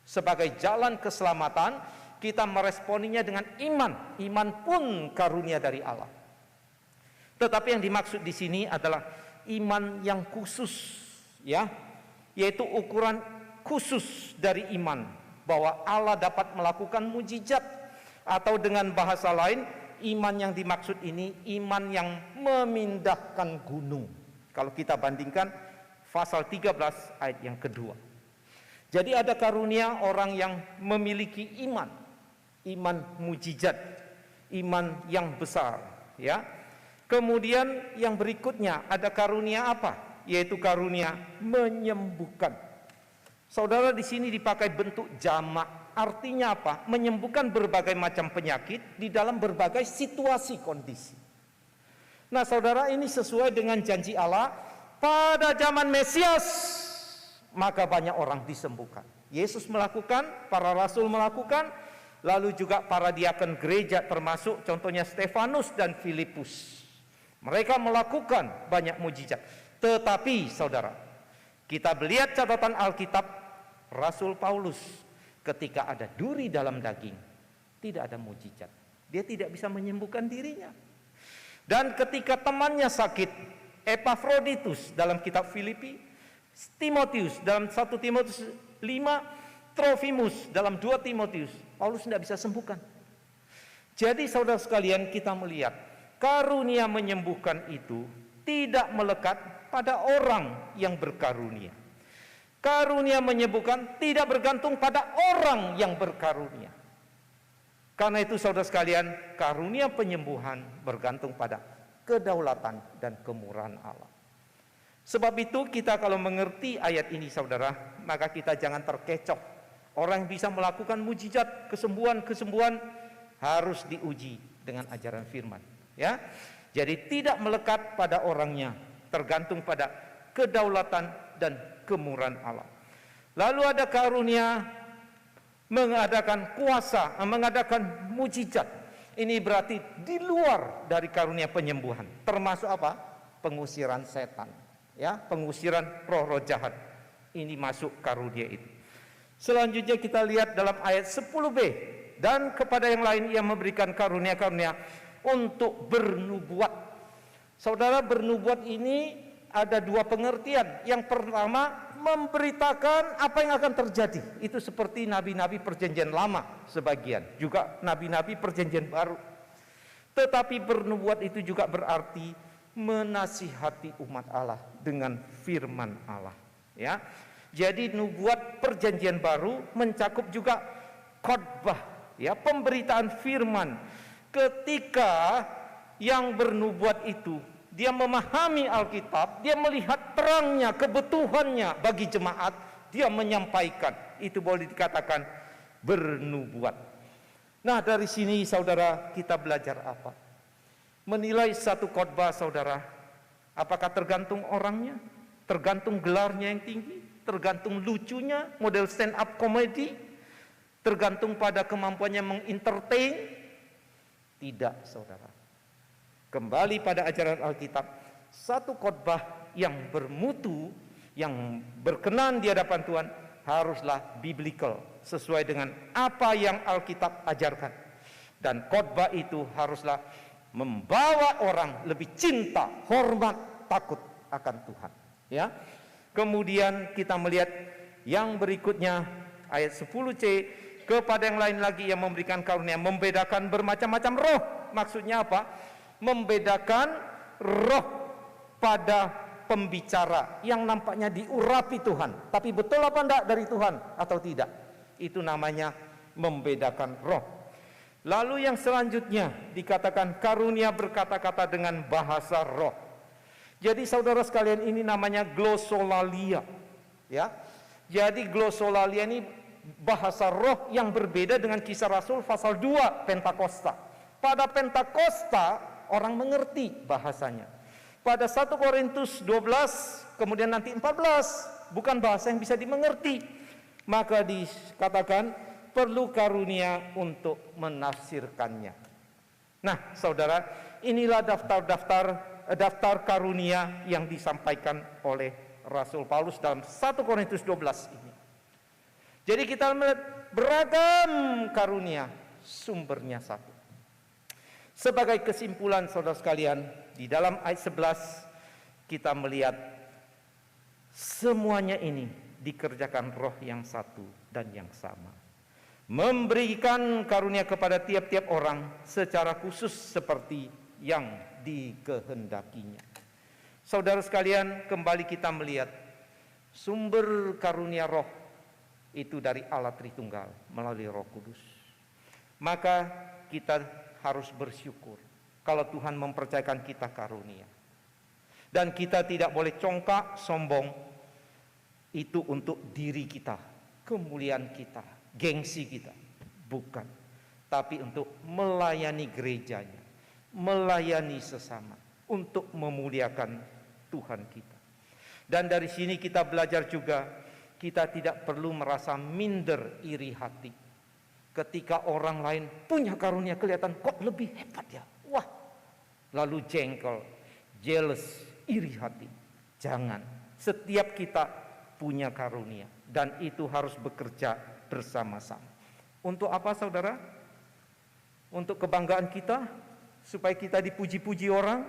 Speaker 2: sebagai jalan keselamatan. Kita meresponinya dengan iman. Iman pun karunia dari Allah. Tetapi yang dimaksud di sini adalah iman yang khusus, ya, yaitu ukuran khusus dari iman, bahwa Allah dapat melakukan mujizat, atau dengan bahasa lain, iman yang dimaksud ini iman yang memindahkan gunung. Kalau kita bandingkan pasal 13 ayat yang kedua. Jadi ada karunia orang yang memiliki iman, iman mujizat, iman yang besar, ya. Kemudian yang berikutnya ada karunia apa? Yaitu karunia menyembuhkan. Saudara, di sini dipakai bentuk jamak. Artinya apa? Menyembuhkan berbagai macam penyakit di dalam berbagai situasi kondisi. Nah saudara, ini sesuai dengan janji Allah pada zaman Mesias, maka banyak orang disembuhkan. Yesus melakukan, para rasul melakukan, lalu juga para diakon gereja termasuk contohnya Stefanus dan Filipus. Mereka melakukan banyak mujizat. Tetapi saudara, kita melihat catatan Alkitab, Rasul Paulus ketika ada duri dalam daging, tidak ada mujizat. Dia tidak bisa menyembuhkan dirinya. Dan ketika temannya sakit, Epafroditus dalam kitab Filipi, Timotius dalam 1 Timotius 5, Trofimus dalam 2 Timotius, Paulus tidak bisa sembuhkan. Jadi saudara sekalian, kita melihat karunia menyembuhkan itu tidak melekat pada orang yang berkarunia. Karunia menyembuhkan tidak bergantung pada orang yang berkarunia. Karena itu saudara sekalian, karunia penyembuhan bergantung pada kedaulatan dan kemurahan Allah. Sebab itu kita kalau mengerti ayat ini saudara, maka kita jangan terkecoh. Orang yang bisa melakukan mujizat, kesembuhan harus diuji dengan ajaran firman. Ya, jadi tidak melekat pada orangnya, tergantung pada kedaulatan dan kemurahan Allah. Lalu ada karunia mengadakan kuasa, mengadakan mujizat. Ini berarti di luar dari karunia penyembuhan. Termasuk apa? Pengusiran setan, ya, pengusiran roh-roh jahat. Ini masuk karunia itu. Selanjutnya kita lihat dalam ayat 10b, dan kepada yang lain ia memberikan karunia-karunia untuk bernubuat. Saudara, bernubuat ini ada dua pengertian. Yang pertama, memberitakan apa yang akan terjadi. Itu seperti nabi-nabi perjanjian lama sebagian, juga nabi-nabi perjanjian baru. Tetapi bernubuat itu juga berarti menasihati umat Allah dengan firman Allah, ya. Jadi nubuat perjanjian baru mencakup juga khotbah, ya, pemberitaan firman. Ketika yang bernubuat itu dia memahami Alkitab, dia melihat terangnya, kebutuhannya bagi jemaat, dia menyampaikan. Itu boleh dikatakan bernubuat. Nah, dari sini saudara, kita belajar apa? Menilai satu khotbah saudara, apakah tergantung orangnya, tergantung gelarnya yang tinggi, tergantung lucunya, model stand up comedy, tergantung pada kemampuannya mengentertain? Tidak saudara. Kembali pada ajaran Alkitab, satu khotbah yang bermutu, yang berkenan di hadapan Tuhan haruslah biblical, sesuai dengan apa yang Alkitab ajarkan. Dan khotbah itu haruslah membawa orang lebih cinta, hormat, takut akan Tuhan, ya. Kemudian kita melihat yang berikutnya ayat 10c, kepada yang lain lagi yang memberikan karunia membedakan bermacam-macam roh. Maksudnya apa? Membedakan roh pada pembicara yang nampaknya diurapi Tuhan, tapi betul apa enggak dari Tuhan atau tidak, itu namanya membedakan roh. Lalu yang selanjutnya dikatakan karunia berkata-kata dengan bahasa roh. Jadi saudara sekalian, ini namanya glosolalia, ya. Jadi glosolalia ini bahasa roh yang berbeda dengan Kisah Rasul pasal 2 Pentakosta. Pada Pentakosta orang mengerti bahasanya. Pada 1 Korintus 12 kemudian nanti 14 bukan bahasa yang bisa dimengerti. Maka dikatakan perlu karunia untuk menafsirkannya. Nah, saudara, inilah daftar karunia yang disampaikan oleh Rasul Paulus dalam 1 Korintus 12 ini. Jadi kita melihat beragam karunia, sumbernya satu. Sebagai kesimpulan saudara sekalian, di dalam ayat 11 kita melihat semuanya ini dikerjakan roh yang satu dan yang sama. Memberikan karunia kepada tiap-tiap orang secara khusus seperti yang dikehendakinya. Saudara sekalian, kembali kita melihat sumber karunia roh itu dari Allah Tritunggal melalui Roh Kudus. Maka kita harus bersyukur kalau Tuhan mempercayakan kita karunia. Dan kita tidak boleh congkak, sombong. Itu untuk diri kita, kemuliaan kita, gengsi kita. Bukan. Tapi untuk melayani gerejanya, melayani sesama. untuk memuliakan Tuhan kita. Dan dari sini kita belajar juga, kita tidak perlu merasa minder, iri hati. Ketika orang lain punya karunia kelihatan kok lebih hebat ya. Wah, lalu jengkel, jealous, iri hati. Jangan. Setiap kita punya karunia dan itu harus bekerja bersama-sama. Untuk apa saudara? Untuk kebanggaan kita? Supaya kita dipuji-puji orang?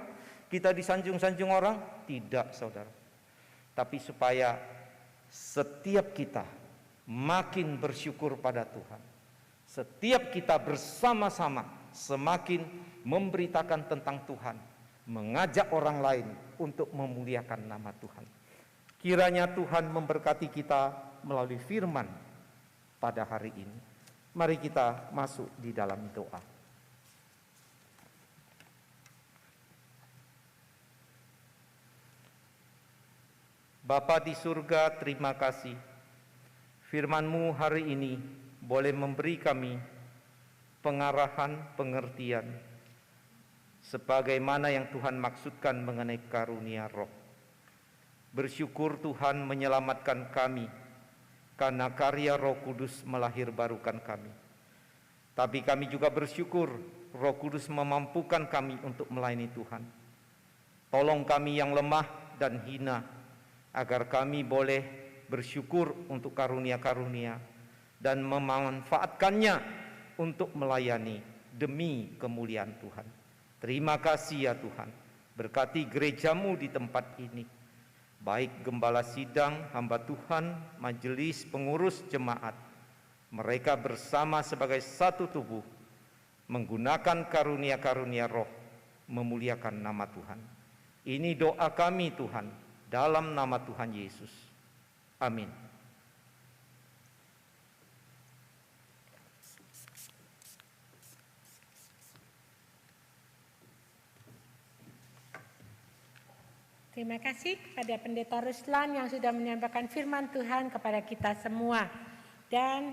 Speaker 2: Kita disanjung-sanjung orang? Tidak saudara. Tapi supaya setiap kita makin bersyukur pada Tuhan. Setiap kita bersama-sama semakin memberitakan tentang Tuhan, mengajak orang lain untuk memuliakan nama Tuhan. Kiranya Tuhan memberkati kita melalui firman pada hari ini. Mari kita masuk di dalam doa. Bapa di surga, terima kasih. Firman-Mu hari ini boleh memberi kami pengarahan, pengertian, sebagaimana yang Tuhan maksudkan mengenai karunia roh. Bersyukur Tuhan menyelamatkan kami, karena karya Roh Kudus melahirbarukan kami. Tapi kami juga bersyukur Roh Kudus memampukan kami untuk melayani Tuhan. Tolong kami yang lemah dan hina, agar kami boleh bersyukur untuk karunia-karunia dan memanfaatkannya untuk melayani demi kemuliaan Tuhan. Terima kasih ya Tuhan, berkati gereja-Mu di tempat ini, baik gembala sidang, hamba Tuhan, majelis, pengurus jemaat, mereka bersama sebagai satu tubuh, menggunakan karunia-karunia roh, memuliakan nama Tuhan. Ini doa kami Tuhan, dalam nama Tuhan Yesus. Amin.
Speaker 1: Terima kasih kepada Pendeta Ruslan yang sudah menyampaikan firman Tuhan kepada kita semua. Dan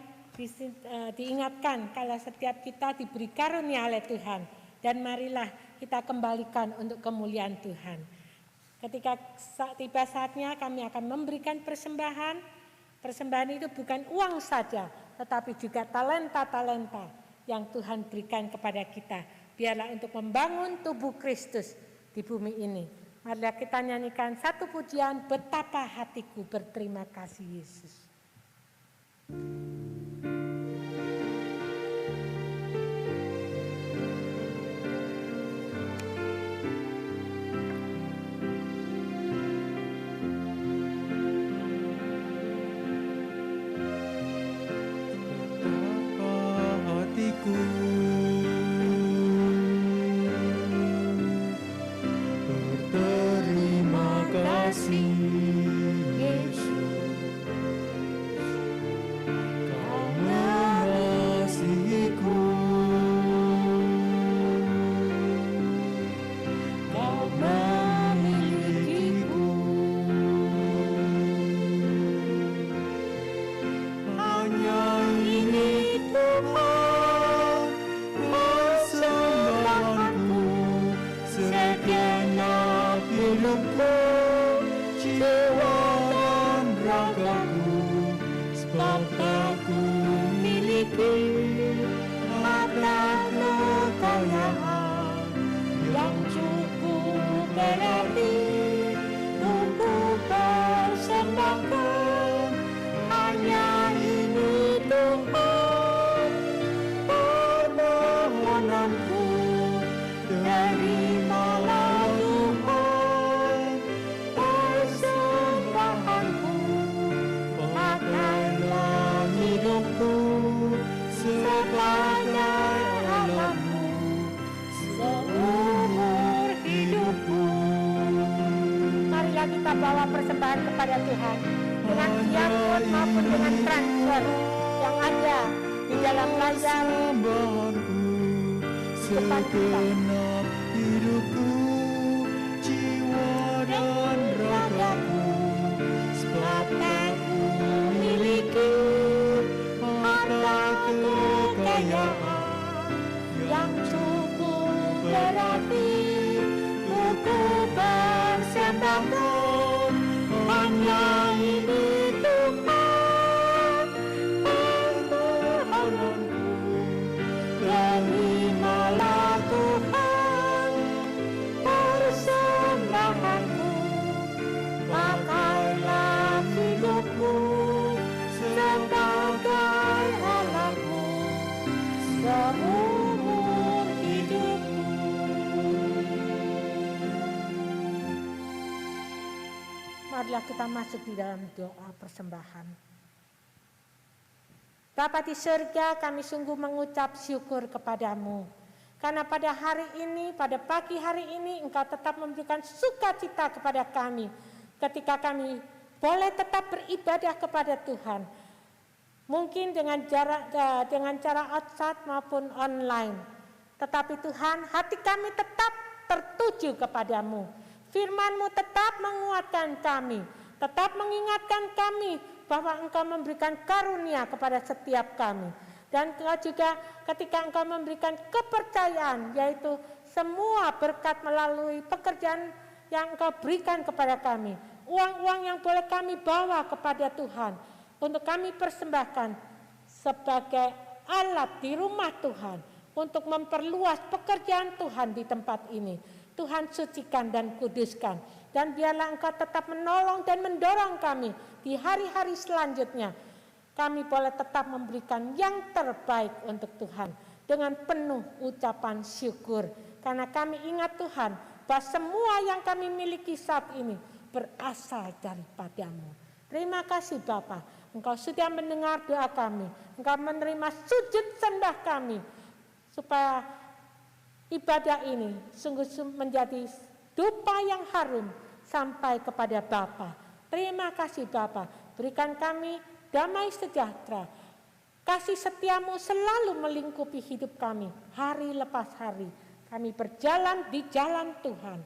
Speaker 1: diingatkan kalau setiap kita diberi karunia oleh Tuhan. Dan marilah kita kembalikan untuk kemuliaan Tuhan. Ketika tiba saatnya kami akan memberikan persembahan. Persembahan itu bukan uang saja, tetapi juga talenta-talenta yang Tuhan berikan kepada kita. Biarlah untuk membangun tubuh Kristus di bumi ini. Marilah kita nyanyikan satu pujian, betapa hatiku berterima kasih Yesus.
Speaker 3: Berterima kasih Yesus, Kau mengasihiku, Kau memilikiku. Hanya ini Tuhan persembahanku, segenap hidupku, jiwa dan ragaku, sebab aku miliki harta kekayaan yang cukup berarti untuk persembahkan. Hanya ini Tuhan permohonanku, terimalah Tuhan persembahanku, pakailah hidupku sebagai alatmu seumur hidupku.
Speaker 1: Marilah kita bawa persembahan kepada Tuhan dengan diamond maupun dengan transfer yang ada di dalam layar depan kita.
Speaker 3: Segenap hidupku, jiwa dan ragaku, sebab aku memiliki harta kekayaan yang cukup berarti untuk takut, hanya ini Tuhan permohonanku. Terimalah Tuhan persembahanku, pakailah hidupku sebagai Allahku seumur hidupku.
Speaker 1: Marilah kita masuk di dalam doa persembahan. Bapa di surga, kami sungguh mengucap syukur kepadamu. Karena pada hari ini, pada pagi hari ini, Engkau tetap memberikan sukacita kepada kami. Ketika kami boleh tetap beribadah kepada Tuhan. Mungkin dengan cara outside maupun online. Tetapi Tuhan, hati kami tetap tertuju kepadamu. Firman-Mu tetap menguatkan kami, tetap mengingatkan kami bahwa Engkau memberikan karunia kepada setiap kami. Dan Engkau juga ketika Engkau memberikan kepercayaan, yaitu semua berkat melalui pekerjaan yang Engkau berikan kepada kami. Uang-uang yang boleh kami bawa kepada Tuhan untuk kami persembahkan sebagai alat di rumah Tuhan untuk memperluas pekerjaan Tuhan di tempat ini. Tuhan sucikan dan kuduskan, dan biarlah Engkau tetap menolong dan mendorong kami di hari-hari selanjutnya. Kami boleh tetap memberikan yang terbaik untuk Tuhan dengan penuh ucapan syukur. Karena kami ingat Tuhan bahwa semua yang kami miliki saat ini berasal daripada-Mu. Terima kasih Bapa, Engkau sudah mendengar doa kami. Engkau menerima sujud sembah kami, supaya ibadah ini sungguh menjadi dupa yang harum sampai kepada Bapa. Terima kasih Bapa, berikan kami damai sejahtera. Kasih setia-Mu selalu melingkupi hidup kami hari lepas hari. Kami berjalan di jalan Tuhan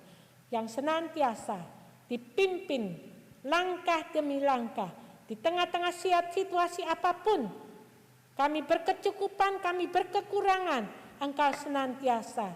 Speaker 1: yang senantiasa dipimpin langkah demi langkah. Di tengah-tengah situasi apapun, kami berkecukupan, kami berkekurangan, Engkau senantiasa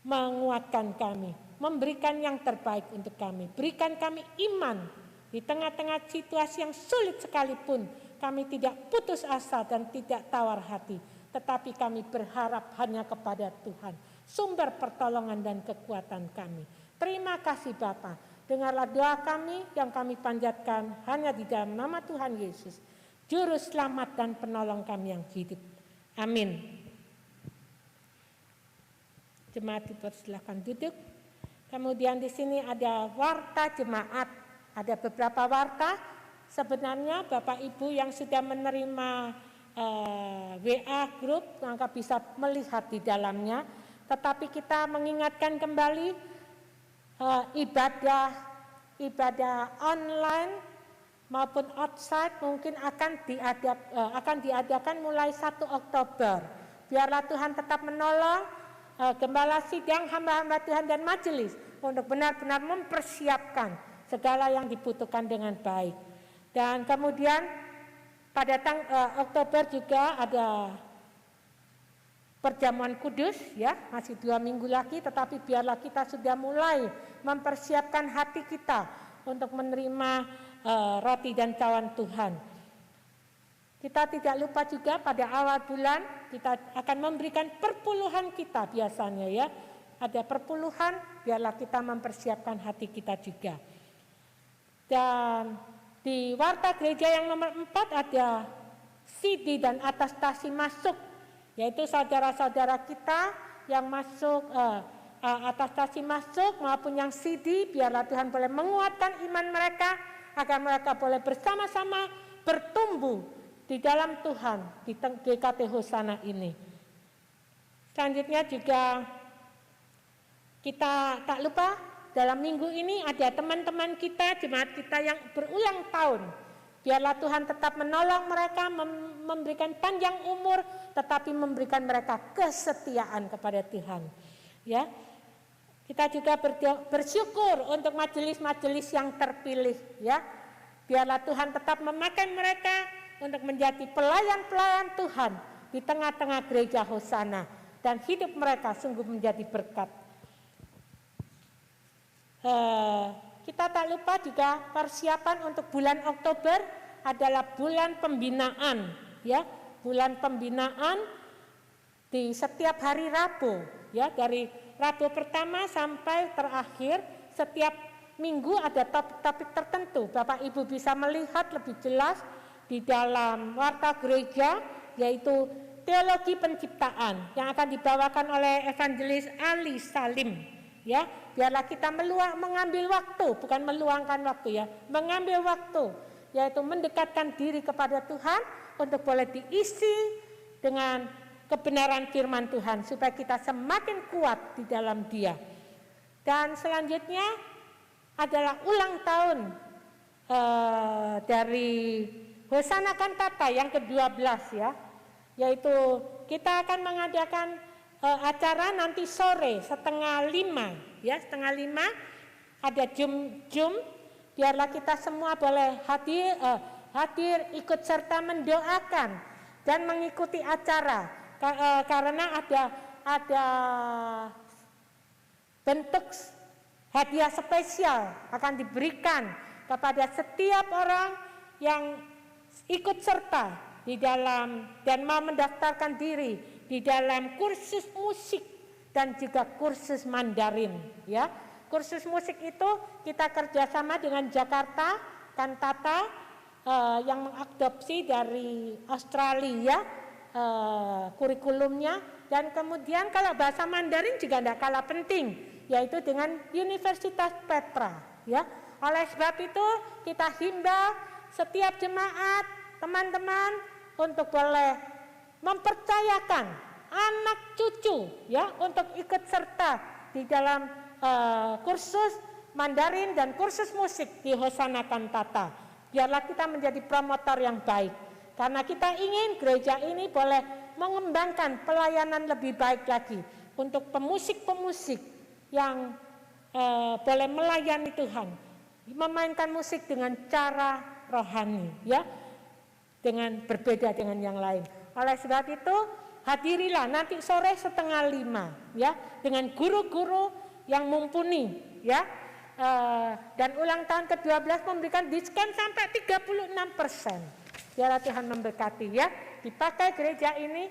Speaker 1: menguatkan kami, memberikan yang terbaik untuk kami. Berikan kami iman di tengah-tengah situasi yang sulit sekalipun. Kami tidak putus asa dan tidak tawar hati, tetapi kami berharap hanya kepada Tuhan, sumber pertolongan dan kekuatan kami. Terima kasih Bapa. Dengarlah doa kami yang kami panjatkan hanya di dalam nama Tuhan Yesus, Juru Selamat dan Penolong kami yang hidup. Amin. Jemaat dipersilakan duduk. Kemudian di sini ada warta jemaat. Ada beberapa warta. Sebenarnya Bapak Ibu yang sudah menerima WA grup, maka bisa melihat di dalamnya. Tetapi kita mengingatkan kembali ibadah online maupun outside mungkin akan diadakan mulai 1 Oktober. Biarlah Tuhan tetap menolong gembala sidang, hamba-hamba Tuhan dan majelis untuk benar-benar mempersiapkan segala yang dibutuhkan dengan baik. Dan kemudian pada Oktober juga ada perjamuan kudus, ya, masih 2 minggu lagi, tetapi biarlah kita sudah mulai mempersiapkan hati kita untuk menerima roti dan cawan Tuhan. Kita tidak lupa juga pada awal bulan kita akan memberikan perpuluhan kita biasanya, ya. Ada perpuluhan, biarlah kita mempersiapkan hati kita juga. Dan di warta gereja yang nomor 4 ada CD dan atestasi masuk, yaitu saudara-saudara kita yang masuk atestasi masuk maupun yang CD, biarlah Tuhan boleh menguatkan iman mereka agar mereka boleh bersama-sama bertumbuh di dalam Tuhan di GKT Hosana ini. Selanjutnya juga kita tak lupa dalam minggu ini ada teman-teman kita, jemaat kita yang berulang tahun. Biarlah Tuhan tetap menolong mereka, memberikan panjang umur, tetapi memberikan mereka kesetiaan kepada Tuhan. Ya, kita juga bersyukur untuk majelis-majelis yang terpilih. Ya, biarlah Tuhan tetap memakai mereka untuk menjadi pelayan-pelayan Tuhan di tengah-tengah gereja Hosana, dan hidup mereka sungguh menjadi berkat. kita tak lupa juga persiapan untuk bulan Oktober adalah bulan pembinaan, ya, bulan pembinaan di setiap hari Rabu, ya, dari Rabu pertama sampai terakhir setiap minggu ada topik-topik tertentu. Bapak Ibu bisa melihat lebih jelas di dalam warta gereja, yaitu teologi penciptaan yang akan dibawakan oleh Evangelis Ali Salim. Ya, biarlah kita mengambil waktu, bukan meluangkan waktu, ya, mengambil waktu, yaitu mendekatkan diri kepada Tuhan untuk boleh diisi dengan kebenaran firman Tuhan supaya kita semakin kuat di dalam Dia. Dan selanjutnya adalah ulang tahun dari Hosana Kantata yang ke-12, ya, yaitu kita akan mengadakan acara nanti sore 4:30, ya, 4:30 ada Zoom. Biarlah kita semua boleh hadir ikut serta mendoakan dan mengikuti acara, karena ada bentuk hadiah spesial akan diberikan kepada setiap orang yang ikut serta di dalam dan mau mendaftarkan diri di dalam kursus musik dan juga kursus Mandarin, ya. Kursus musik itu kita kerjasama dengan Jakarta Kantata yang mengadopsi dari Australia kurikulumnya, dan kemudian kalau bahasa Mandarin juga tidak kalah penting, yaitu dengan Universitas Petra, ya. Oleh sebab itu kita himbau setiap jemaat, teman-teman, untuk boleh mempercayakan anak cucu, ya, untuk ikut serta di dalam kursus Mandarin dan kursus musik di Hosana Kantata. Biarlah kita menjadi promotor yang baik, karena kita ingin gereja ini boleh mengembangkan pelayanan lebih baik lagi untuk pemusik-pemusik yang boleh melayani Tuhan, memainkan musik dengan cara rohani, ya, dengan berbeda dengan yang lain. Oleh sebab itu hadirilah nanti sore 4:30, ya, dengan guru-guru yang mumpuni, ya, dan ulang tahun ke-12 memberikan diskon sampai 36%. Biarlah Tuhan memberkati, ya. Dipakai gereja ini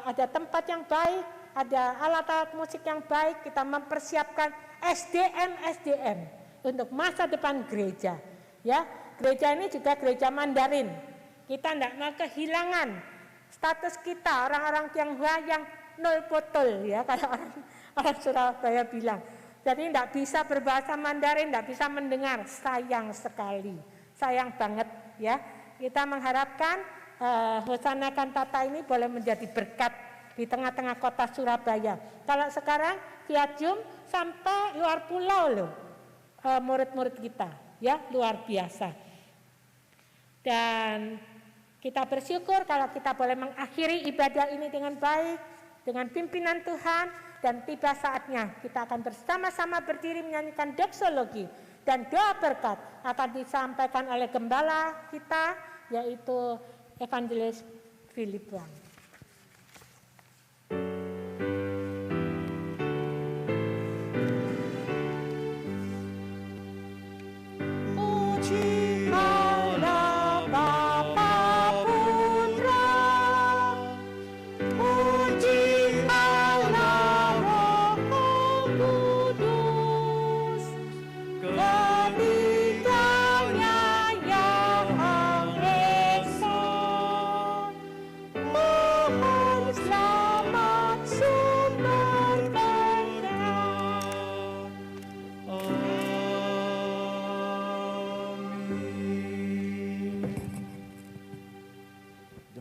Speaker 1: ada tempat yang baik, ada alat-alat musik yang baik, kita mempersiapkan SDM untuk masa depan gereja, ya. Gereja ini juga gereja Mandarin. Kita tidak mau kehilangan status kita, orang-orang Tionghoa yang nol potol, ya, kalau orang Surabaya bilang. Jadi tidak bisa berbahasa Mandarin, tidak bisa mendengar, sayang sekali, sayang banget, ya. Kita mengharapkan Hosana Kantata ini boleh menjadi berkat di tengah-tengah kota Surabaya. Kalau sekarang via Zoom sampai luar pulau loh, murid-murid kita, ya, luar biasa. Dan kita bersyukur kalau kita boleh mengakhiri ibadah ini dengan baik, dengan pimpinan Tuhan, dan tiba saatnya kita akan bersama-sama berdiri menyanyikan doksologi, dan doa berkat akan disampaikan oleh gembala kita, yaitu Evangelis Philip Wang.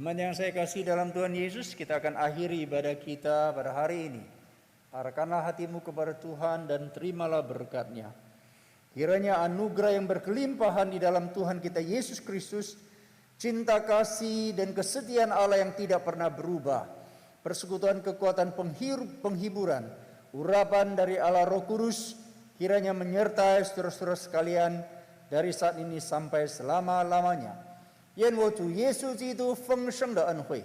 Speaker 4: Teman yang saya kasih dalam Tuhan Yesus, kita akan akhiri ibadah kita pada hari ini. Arahkanlah hatimu kepada Tuhan dan terimalah berkat-Nya. Kiranya anugerah yang berkelimpahan di dalam Tuhan kita Yesus Kristus, cinta kasih dan kesetiaan Allah yang tidak pernah berubah, persekutuan kekuatan penghiburan, urapan dari Allah Roh Kudus, kiranya menyertai saudara-saudara sekalian dari saat ini sampai selama-lamanya. 愿我主耶稣基督丰盛的恩惠，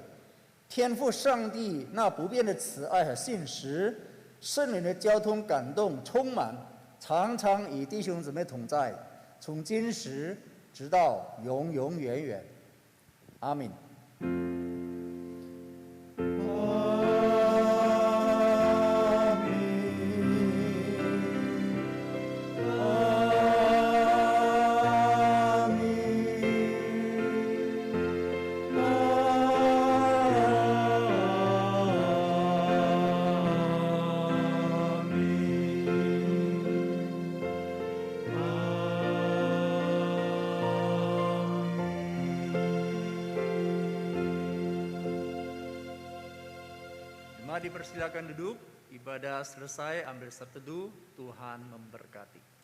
Speaker 4: 天父上帝那不变的慈爱和信实，圣灵的交通感动充满，常常与弟兄姊妹同在，从今时直到永永远远。阿门。
Speaker 5: Dipersilakan duduk, ibadah selesai, ambil seteduh, Tuhan memberkati.